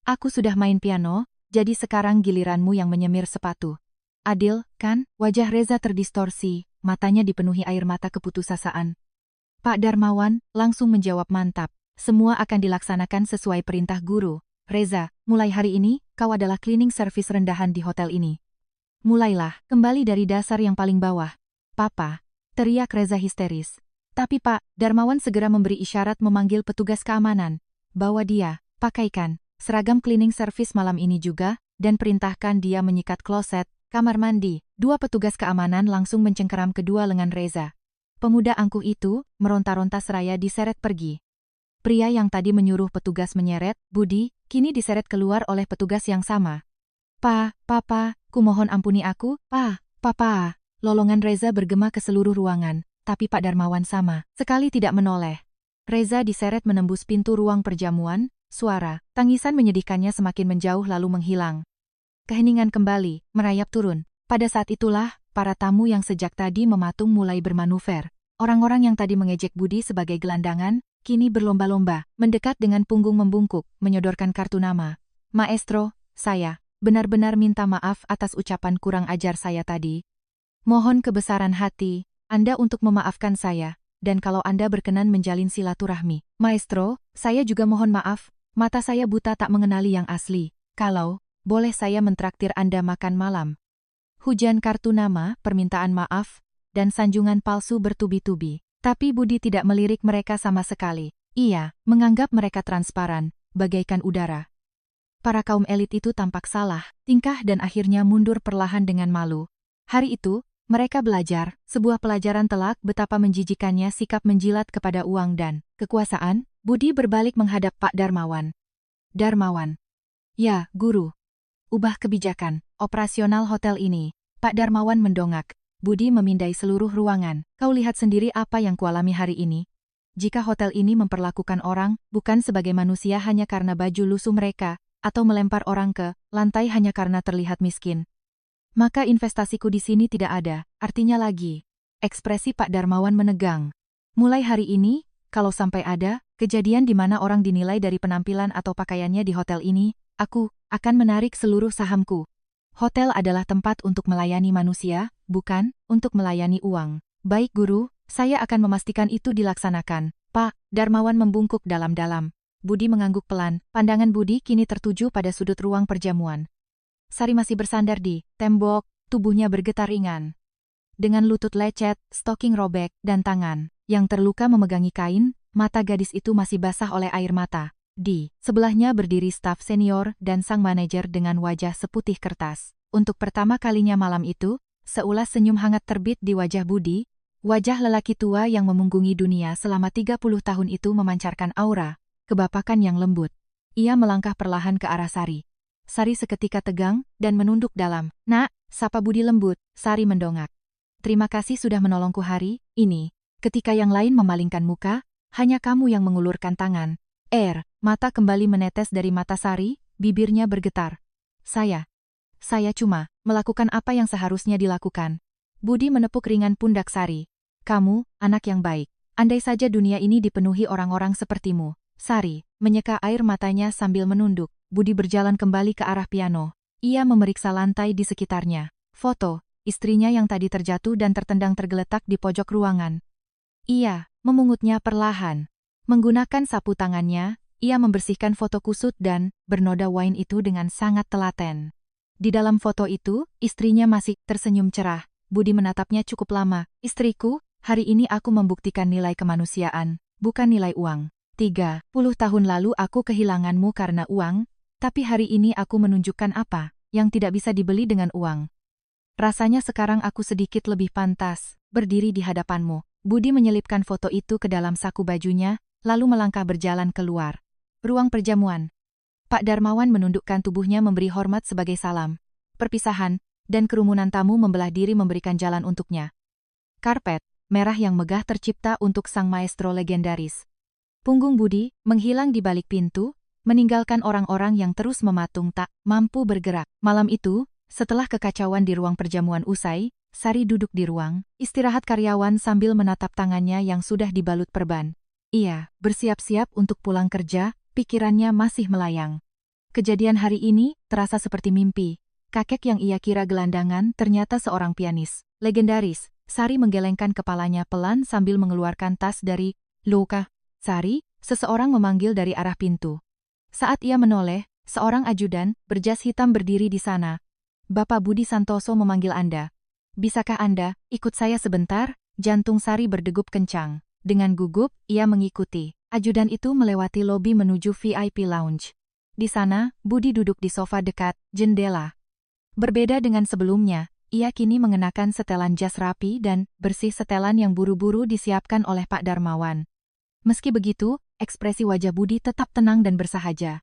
Aku sudah main piano, jadi sekarang giliranmu yang menyemir sepatu. Adil, kan? Wajah Reza terdistorsi, matanya dipenuhi air mata keputusasaan. Pak Darmawan langsung menjawab mantap. Semua akan dilaksanakan sesuai perintah guru. Reza, mulai hari ini, kau adalah cleaning service rendahan di hotel ini. Mulailah, kembali dari dasar yang paling bawah. Papa, teriak Reza histeris. Tapi Pak, Darmawan segera memberi isyarat memanggil petugas keamanan. Bawa dia, pakaikan seragam cleaning service malam ini juga, dan perintahkan dia menyikat kloset, kamar mandi. Dua petugas keamanan langsung mencengkeram kedua lengan Reza. Pemuda angkuh itu, meronta-ronta seraya diseret pergi. Pria yang tadi menyuruh petugas menyeret, Budi, kini diseret keluar oleh petugas yang sama. Papa, kumohon ampuni aku, Papa. Lolongan Reza bergema ke seluruh ruangan, tapi Pak Darmawan sama sekali tidak menoleh. Reza diseret menembus pintu ruang perjamuan, suara tangisan menyedihkannya semakin menjauh lalu menghilang. Keheningan kembali, merayap turun. Pada saat itulah, para tamu yang sejak tadi mematung mulai bermanuver. Orang-orang yang tadi mengejek Budi sebagai gelandangan, kini berlomba-lomba, mendekat dengan punggung membungkuk, menyodorkan kartu nama. Maestro, saya benar-benar minta maaf atas ucapan kurang ajar saya tadi. Mohon kebesaran hati Anda untuk memaafkan saya, dan kalau Anda berkenan menjalin silaturahmi. Maestro, saya juga mohon maaf, mata saya buta tak mengenali yang asli. Kalau boleh saya mentraktir Anda makan malam. Hujan kartu nama, permintaan maaf, dan sanjungan palsu bertubi-tubi. Tapi Budi tidak melirik mereka sama sekali. Ia menganggap mereka transparan, bagaikan udara. Para kaum elit itu tampak salah, tingkah dan akhirnya mundur perlahan dengan malu. Hari itu, mereka belajar, sebuah pelajaran telak betapa menjijikannya sikap menjilat kepada uang dan kekuasaan. Budi berbalik menghadap Pak Darmawan. Darmawan. Ya, guru. ubah kebijakan operasional hotel ini. Pak Darmawan mendongak. Budi memindai seluruh ruangan. Kau lihat sendiri apa yang kualami hari ini. Jika hotel ini memperlakukan orang bukan sebagai manusia hanya karena baju lusuh mereka, atau melempar orang ke lantai hanya karena terlihat miskin, maka investasiku di sini tidak ada, artinya lagi. Ekspresi Pak Darmawan menegang. Mulai hari ini, kalau sampai ada kejadian di mana orang dinilai dari penampilan atau pakaiannya di hotel ini, aku akan menarik seluruh sahamku. Hotel adalah tempat untuk melayani manusia, bukan untuk melayani uang. Baik guru, saya akan memastikan itu dilaksanakan. Pak Darmawan membungkuk dalam-dalam. Budi mengangguk pelan. Pandangan Budi kini tertuju pada sudut ruang perjamuan. Sari masih bersandar di tembok, tubuhnya bergetar ringan. Dengan lutut lecet, stoking robek, dan tangan yang terluka memegangi kain, mata gadis itu masih basah oleh air mata. Di sebelahnya berdiri staf senior dan sang manajer dengan wajah seputih kertas. Untuk pertama kalinya malam itu, seulas senyum hangat terbit di wajah Budi. Wajah lelaki tua yang memunggungi dunia selama 30 tahun itu memancarkan aura kebapakan yang lembut. Ia melangkah perlahan ke arah Sari. Sari seketika tegang dan menunduk dalam. Nak, sapa Budi lembut. Sari mendongak. Terima kasih sudah menolongku hari ini. Ketika yang lain memalingkan muka, hanya kamu yang mengulurkan tangan. Mata kembali menetes dari mata Sari, bibirnya bergetar. Saya cuma melakukan apa yang seharusnya dilakukan. Budi menepuk ringan pundak Sari. Kamu, anak yang baik. Andai saja dunia ini dipenuhi orang-orang sepertimu. Sari menyeka air matanya sambil menunduk. Budi berjalan kembali ke arah piano. Ia memeriksa lantai di sekitarnya. Foto istrinya yang tadi terjatuh dan tertendang tergeletak di pojok ruangan. Ia memungutnya perlahan. Menggunakan sapu tangannya, ia membersihkan foto kusut dan bernoda wine itu dengan sangat telaten. Di dalam foto itu, istrinya masih tersenyum cerah. Budi menatapnya cukup lama. Istriku, hari ini aku membuktikan nilai kemanusiaan, bukan nilai uang. 30 tahun lalu aku kehilanganmu karena uang, tapi hari ini aku menunjukkan apa yang tidak bisa dibeli dengan uang. Rasanya sekarang aku sedikit lebih pantas berdiri di hadapanmu. Budi menyelipkan foto itu ke dalam saku bajunya, lalu melangkah berjalan keluar ruang perjamuan. Pak Darmawan menundukkan tubuhnya memberi hormat sebagai salam. Perpisahan, dan kerumunan tamu membelah diri memberikan jalan untuknya. Karpet merah yang megah tercipta untuk sang maestro legendaris. Punggung Budi menghilang di balik pintu, meninggalkan orang-orang yang terus mematung tak mampu bergerak. Malam itu, setelah kekacauan di ruang perjamuan usai, Sari duduk di ruang istirahat karyawan sambil menatap tangannya yang sudah dibalut perban. Ia bersiap-siap untuk pulang kerja, pikirannya masih melayang. Kejadian hari ini terasa seperti mimpi. Kakek yang ia kira gelandangan ternyata seorang pianis legendaris. Sari menggelengkan kepalanya pelan sambil mengeluarkan tas dari loka. Sari, seseorang memanggil dari arah pintu. Saat ia menoleh, seorang ajudan berjas hitam berdiri di sana. Bapak Budi Santoso memanggil Anda. Bisakah Anda ikut saya sebentar? Jantung Sari berdegup kencang. Dengan gugup, ia mengikuti. Ajudan itu melewati lobi menuju VIP Lounge. Di sana, Budi duduk di sofa dekat jendela. Berbeda dengan sebelumnya, ia kini mengenakan setelan jas rapi dan bersih setelan yang buru-buru disiapkan oleh Pak Darmawan. Meski begitu, ekspresi wajah Budi tetap tenang dan bersahaja.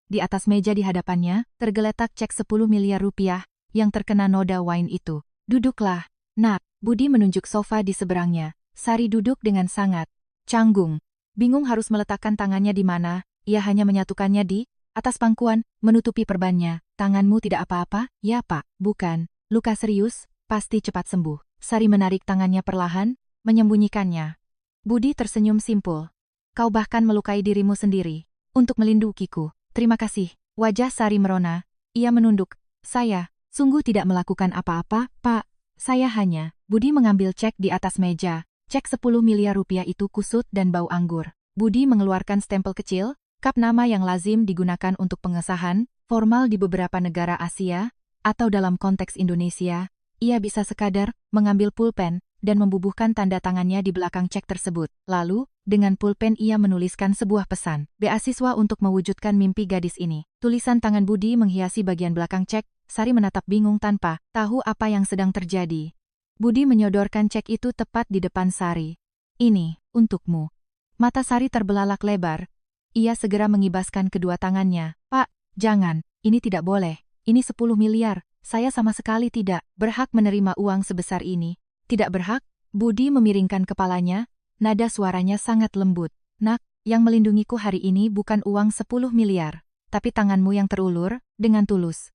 Di atas meja di hadapannya, tergeletak cek 10 miliar rupiah yang terkena noda wine itu. Duduklah, Nak. Budi menunjuk sofa di seberangnya. Sari duduk dengan sangat canggung. Bingung harus meletakkan tangannya di mana, ia hanya menyatukannya di atas pangkuan, menutupi perbannya. Tanganmu tidak apa-apa? Ya Pak, bukan. Luka serius, pasti cepat sembuh. Sari menarik tangannya perlahan, menyembunyikannya. Budi tersenyum simpul. Kau bahkan melukai dirimu sendiri untuk melindungiku. Terima kasih. Wajah Sari merona. Ia menunduk. Saya sungguh tidak melakukan apa-apa, Pak. Saya hanya. Budi mengambil cek di atas meja. Cek 10 miliar rupiah itu kusut dan bau anggur. Budi mengeluarkan stempel kecil, kap nama yang lazim digunakan untuk pengesahan formal di beberapa negara Asia, atau dalam konteks Indonesia. Ia bisa sekadar mengambil pulpen dan membubuhkan tanda tangannya di belakang cek tersebut. Lalu, dengan pulpen ia menuliskan sebuah pesan. Beasiswa untuk mewujudkan mimpi gadis ini. Tulisan tangan Budi menghiasi bagian belakang cek. Sari menatap bingung tanpa tahu apa yang sedang terjadi. Budi menyodorkan cek itu tepat di depan Sari. Ini, untukmu. Mata Sari terbelalak lebar. Ia segera mengibaskan kedua tangannya. Pak, jangan, ini tidak boleh. Ini 10 miliar, saya sama sekali tidak berhak menerima uang sebesar ini. Tidak berhak? Budi memiringkan kepalanya, nada suaranya sangat lembut. Nak, yang melindungiku hari ini bukan uang 10 miliar, tapi tanganmu yang terulur, dengan tulus.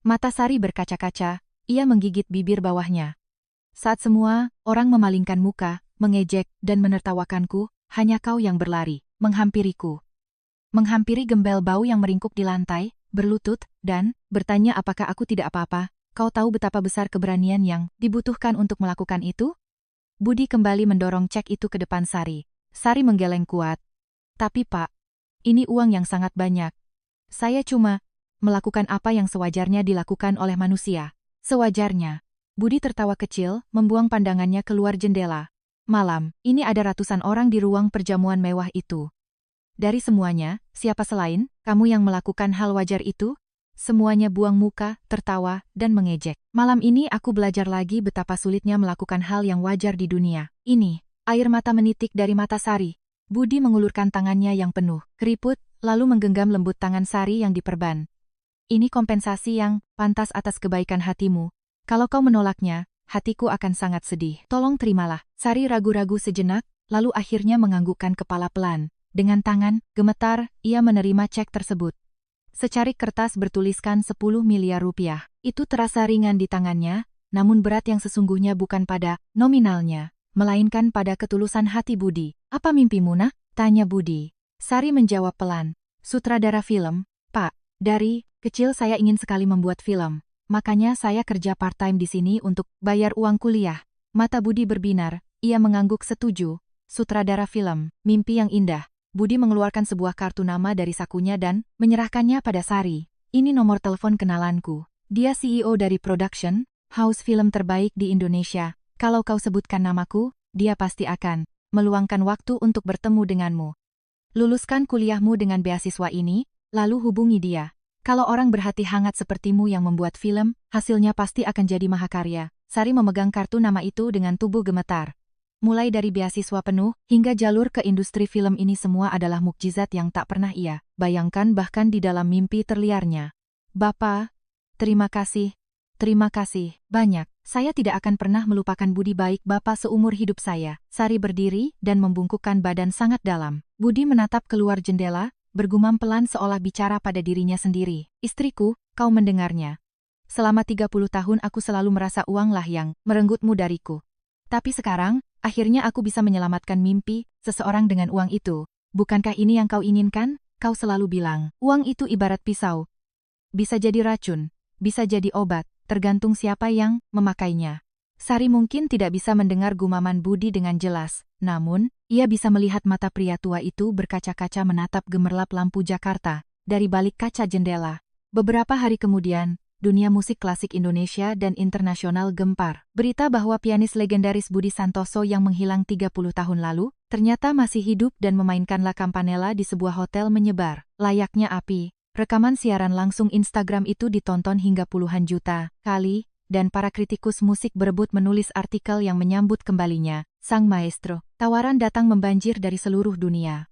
Mata Sari berkaca-kaca, ia menggigit bibir bawahnya. Saat semua orang memalingkan muka, mengejek, dan menertawakanku, hanya kau yang berlari, menghampiriku. Menghampiri gembel bau yang meringkuk di lantai, berlutut, dan bertanya apakah aku tidak apa-apa. Kau tahu betapa besar keberanian yang dibutuhkan untuk melakukan itu? Budi kembali mendorong cek itu ke depan Sari. Sari menggeleng kuat. Tapi Pak, ini uang yang sangat banyak. Saya cuma melakukan apa yang sewajarnya dilakukan oleh manusia. Sewajarnya. Budi tertawa kecil, membuang pandangannya keluar jendela. Malam, ini ada ratusan orang di ruang perjamuan mewah itu. Dari semuanya, siapa selain kamu yang melakukan hal wajar itu? Semuanya buang muka, tertawa, dan mengejek. Malam ini aku belajar lagi betapa sulitnya melakukan hal yang wajar di dunia. Ini, air mata menitik dari mata Sari. Budi mengulurkan tangannya yang penuh keriput, lalu menggenggam lembut tangan Sari yang diperban. Ini kompensasi yang pantas atas kebaikan hatimu. Kalau kau menolaknya, hatiku akan sangat sedih. Tolong terimalah. Sari ragu-ragu sejenak, lalu akhirnya menganggukkan kepala pelan. Dengan tangan gemetar, ia menerima cek tersebut. Secarik kertas bertuliskan 10 miliar rupiah. Itu terasa ringan di tangannya, namun berat yang sesungguhnya bukan pada nominalnya, melainkan pada ketulusan hati Budi. Apa mimpimu, nak? Tanya Budi. Sari menjawab pelan. Sutradara film, Pak. Dari kecil saya ingin sekali membuat film. Makanya saya kerja part-time di sini untuk bayar uang kuliah. Mata Budi berbinar, ia mengangguk setuju. Sutradara film, mimpi yang indah. Budi mengeluarkan sebuah kartu nama dari sakunya dan menyerahkannya pada Sari. Ini nomor telepon kenalanku. Dia CEO dari production house film terbaik di Indonesia. Kalau kau sebutkan namaku, dia pasti akan meluangkan waktu untuk bertemu denganmu. Luluskan kuliahmu dengan beasiswa ini, lalu hubungi dia. Kalau orang berhati hangat sepertimu yang membuat film, hasilnya pasti akan jadi mahakarya. Sari memegang kartu nama itu dengan tubuh gemetar. Mulai dari beasiswa penuh, hingga jalur ke industri film ini semua adalah mukjizat yang tak pernah ia bayangkan bahkan di dalam mimpi terliarnya. Bapak, terima kasih banyak. Saya tidak akan pernah melupakan budi baik Bapak seumur hidup saya. Sari berdiri dan membungkukkan badan sangat dalam. Budi menatap keluar jendela, bergumam pelan seolah bicara pada dirinya sendiri. Istriku, kau mendengarnya. Selama 30 tahun aku selalu merasa uanglah yang merenggutmu dariku. Tapi sekarang, akhirnya aku bisa menyelamatkan mimpi seseorang dengan uang itu. Bukankah ini yang kau inginkan? Kau selalu bilang, uang itu ibarat pisau. Bisa jadi racun, bisa jadi obat, tergantung siapa yang memakainya. Sari mungkin tidak bisa mendengar gumaman Budi dengan jelas, namun, ia bisa melihat mata pria tua itu berkaca-kaca menatap gemerlap lampu Jakarta dari balik kaca jendela. Beberapa hari kemudian, dunia musik klasik Indonesia dan internasional gempar. Berita bahwa pianis legendaris Budi Santoso yang menghilang 30 tahun lalu, ternyata masih hidup dan memainkan La Campanella di sebuah hotel menyebar. Layaknya api, rekaman siaran langsung Instagram itu ditonton hingga puluhan juta kali, dan para kritikus musik berebut menulis artikel yang menyambut kembalinya sang maestro. Tawaran datang membanjir dari seluruh dunia.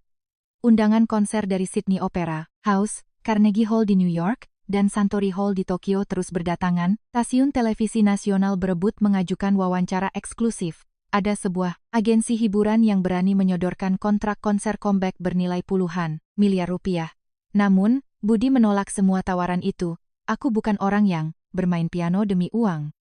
Undangan konser dari Sydney Opera House, Carnegie Hall di New York, dan Suntory Hall di Tokyo terus berdatangan. Stasiun televisi nasional berebut mengajukan wawancara eksklusif. Ada sebuah agensi hiburan yang berani menyodorkan kontrak konser comeback bernilai puluhan miliar rupiah. Namun, Budi menolak semua tawaran itu. Aku bukan orang yang bermain piano demi uang.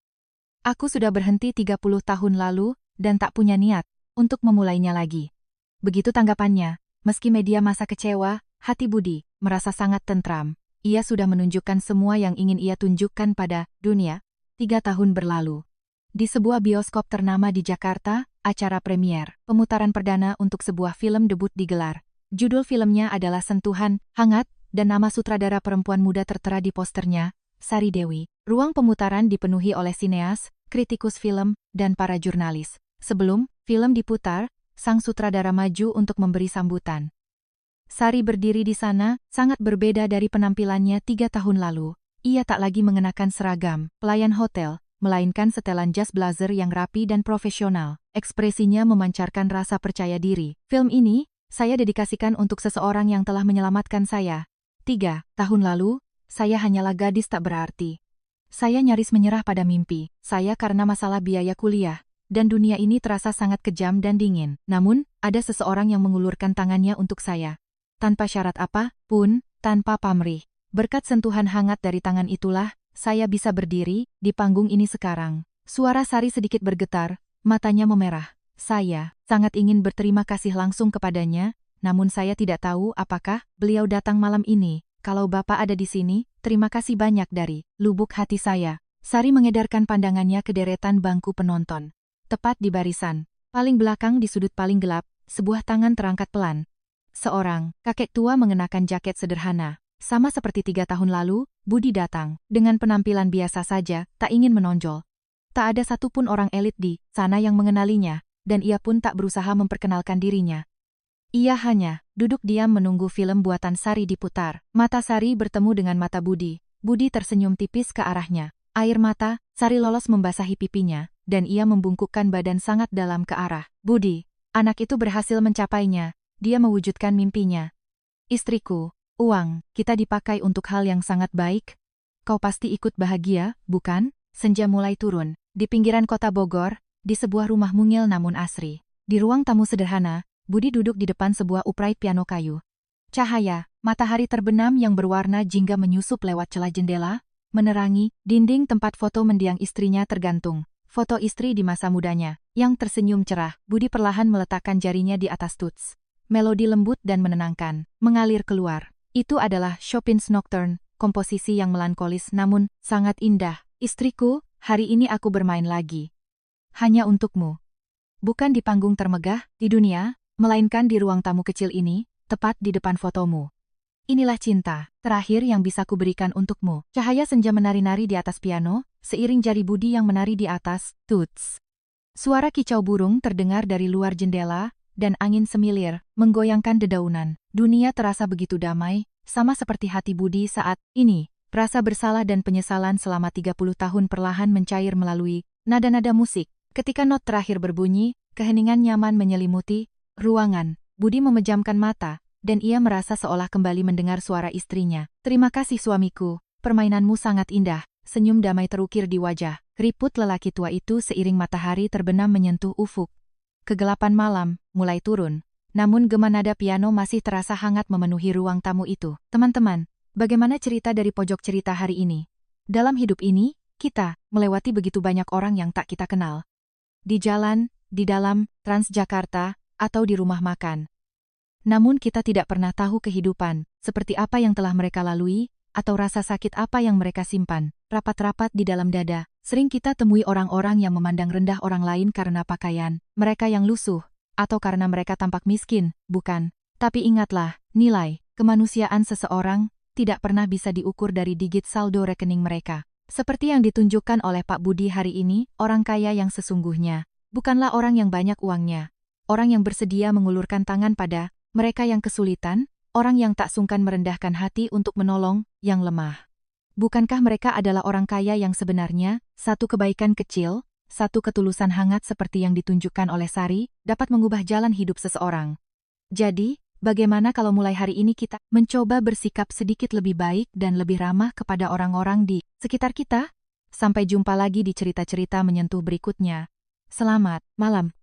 Aku sudah berhenti 30 tahun lalu, dan tak punya niat untuk memulainya lagi. Begitu tanggapannya. Meski media massa kecewa, hati Budi merasa sangat tentram. Ia sudah menunjukkan semua yang ingin ia tunjukkan pada dunia. 3 tahun berlalu. Di sebuah bioskop ternama di Jakarta, acara premier, pemutaran perdana untuk sebuah film debut digelar. Judul filmnya adalah Sentuhan Hangat, dan nama sutradara perempuan muda tertera di posternya, Sari Dewi. Ruang pemutaran dipenuhi oleh sineas, kritikus film, dan para jurnalis. Sebelum film diputar, sang sutradara maju untuk memberi sambutan. Sari berdiri di sana, sangat berbeda dari penampilannya 3 tahun lalu. Ia tak lagi mengenakan seragam pelayan hotel, melainkan setelan jas blazer yang rapi dan profesional. Ekspresinya memancarkan rasa percaya diri. Film ini, saya dedikasikan untuk seseorang yang telah menyelamatkan saya. 3 tahun lalu, saya hanyalah gadis tak berarti. Saya nyaris menyerah pada mimpi, saya karena masalah biaya kuliah, dan dunia ini terasa sangat kejam dan dingin. Namun, ada seseorang yang mengulurkan tangannya untuk saya. Tanpa syarat apa pun, tanpa pamrih. Berkat sentuhan hangat dari tangan itulah, saya bisa berdiri di panggung ini sekarang. Suara Sari sedikit bergetar, matanya memerah. Saya sangat ingin berterima kasih langsung kepadanya, namun saya tidak tahu apakah beliau datang malam ini. Kalau Bapak ada di sini, terima kasih banyak dari lubuk hati saya. Sari mengedarkan pandangannya ke deretan bangku penonton. Tepat di barisan paling belakang di sudut paling gelap, sebuah tangan terangkat pelan. Seorang kakek tua mengenakan jaket sederhana. Sama seperti 3 tahun lalu, Budi datang. Dengan penampilan biasa saja, tak ingin menonjol. Tak ada satupun orang elit di sana yang mengenalinya, dan ia pun tak berusaha memperkenalkan dirinya. Ia hanya duduk diam menunggu film buatan Sari diputar. Mata Sari bertemu dengan mata Budi. Budi tersenyum tipis ke arahnya. Air mata Sari lolos membasahi pipinya, dan ia membungkukkan badan sangat dalam ke arah Budi. Anak itu berhasil mencapainya. Dia mewujudkan mimpinya. Istriku, uang kita dipakai untuk hal yang sangat baik. Kau pasti ikut bahagia, bukan? Senja mulai turun. Di pinggiran kota Bogor, di sebuah rumah mungil namun asri. Di ruang tamu sederhana, Budi duduk di depan sebuah upright piano kayu. Cahaya matahari terbenam yang berwarna jingga menyusup lewat celah jendela, menerangi dinding tempat foto mendiang istrinya tergantung. Foto istri di masa mudanya, yang tersenyum cerah. Budi perlahan meletakkan jarinya di atas tuts. Melodi lembut dan menenangkan mengalir keluar. Itu adalah Chopin's Nocturne, komposisi yang melankolis namun sangat indah. Istriku, hari ini aku bermain lagi. Hanya untukmu. Bukan di panggung termegah di dunia, melainkan di ruang tamu kecil ini, tepat di depan fotomu. Inilah cinta terakhir yang bisa kuberikan untukmu. Cahaya senja menari-nari di atas piano, seiring jari Budi yang menari di atas tuts. Suara kicau burung terdengar dari luar jendela, dan angin semilir menggoyangkan dedaunan. Dunia terasa begitu damai, sama seperti hati Budi saat ini. Rasa bersalah dan penyesalan selama 30 tahun perlahan mencair melalui nada-nada musik. Ketika not terakhir berbunyi, keheningan nyaman menyelimuti ruangan. Budi memejamkan mata, dan ia merasa seolah kembali mendengar suara istrinya. Terima kasih suamiku, permainanmu sangat indah. Senyum damai terukir di wajah keriput lelaki tua itu seiring matahari terbenam menyentuh ufuk. Kegelapan malam mulai turun, namun gema nada piano masih terasa hangat memenuhi ruang tamu itu. Teman-teman, bagaimana cerita dari pojok cerita hari ini? Dalam hidup ini, kita melewati begitu banyak orang yang tak kita kenal. Di jalan, di dalam Transjakarta, atau di rumah makan. Namun kita tidak pernah tahu kehidupan, seperti apa yang telah mereka lalui, atau rasa sakit apa yang mereka simpan, rapat-rapat di dalam dada. Sering kita temui orang-orang yang memandang rendah orang lain karena pakaian, mereka yang lusuh, atau karena mereka tampak miskin, bukan. Tapi ingatlah, nilai kemanusiaan seseorang tidak pernah bisa diukur dari digit saldo rekening mereka. Seperti yang ditunjukkan oleh Pak Budi hari ini, orang kaya yang sesungguhnya bukanlah orang yang banyak uangnya. Orang yang bersedia mengulurkan tangan pada mereka yang kesulitan, orang yang tak sungkan merendahkan hati untuk menolong yang lemah. Bukankah mereka adalah orang kaya yang sebenarnya? Satu kebaikan kecil, satu ketulusan hangat seperti yang ditunjukkan oleh Sari, dapat mengubah jalan hidup seseorang. Jadi, bagaimana kalau mulai hari ini kita mencoba bersikap sedikit lebih baik dan lebih ramah kepada orang-orang di sekitar kita? Sampai jumpa lagi di cerita-cerita menyentuh berikutnya. Selamat malam.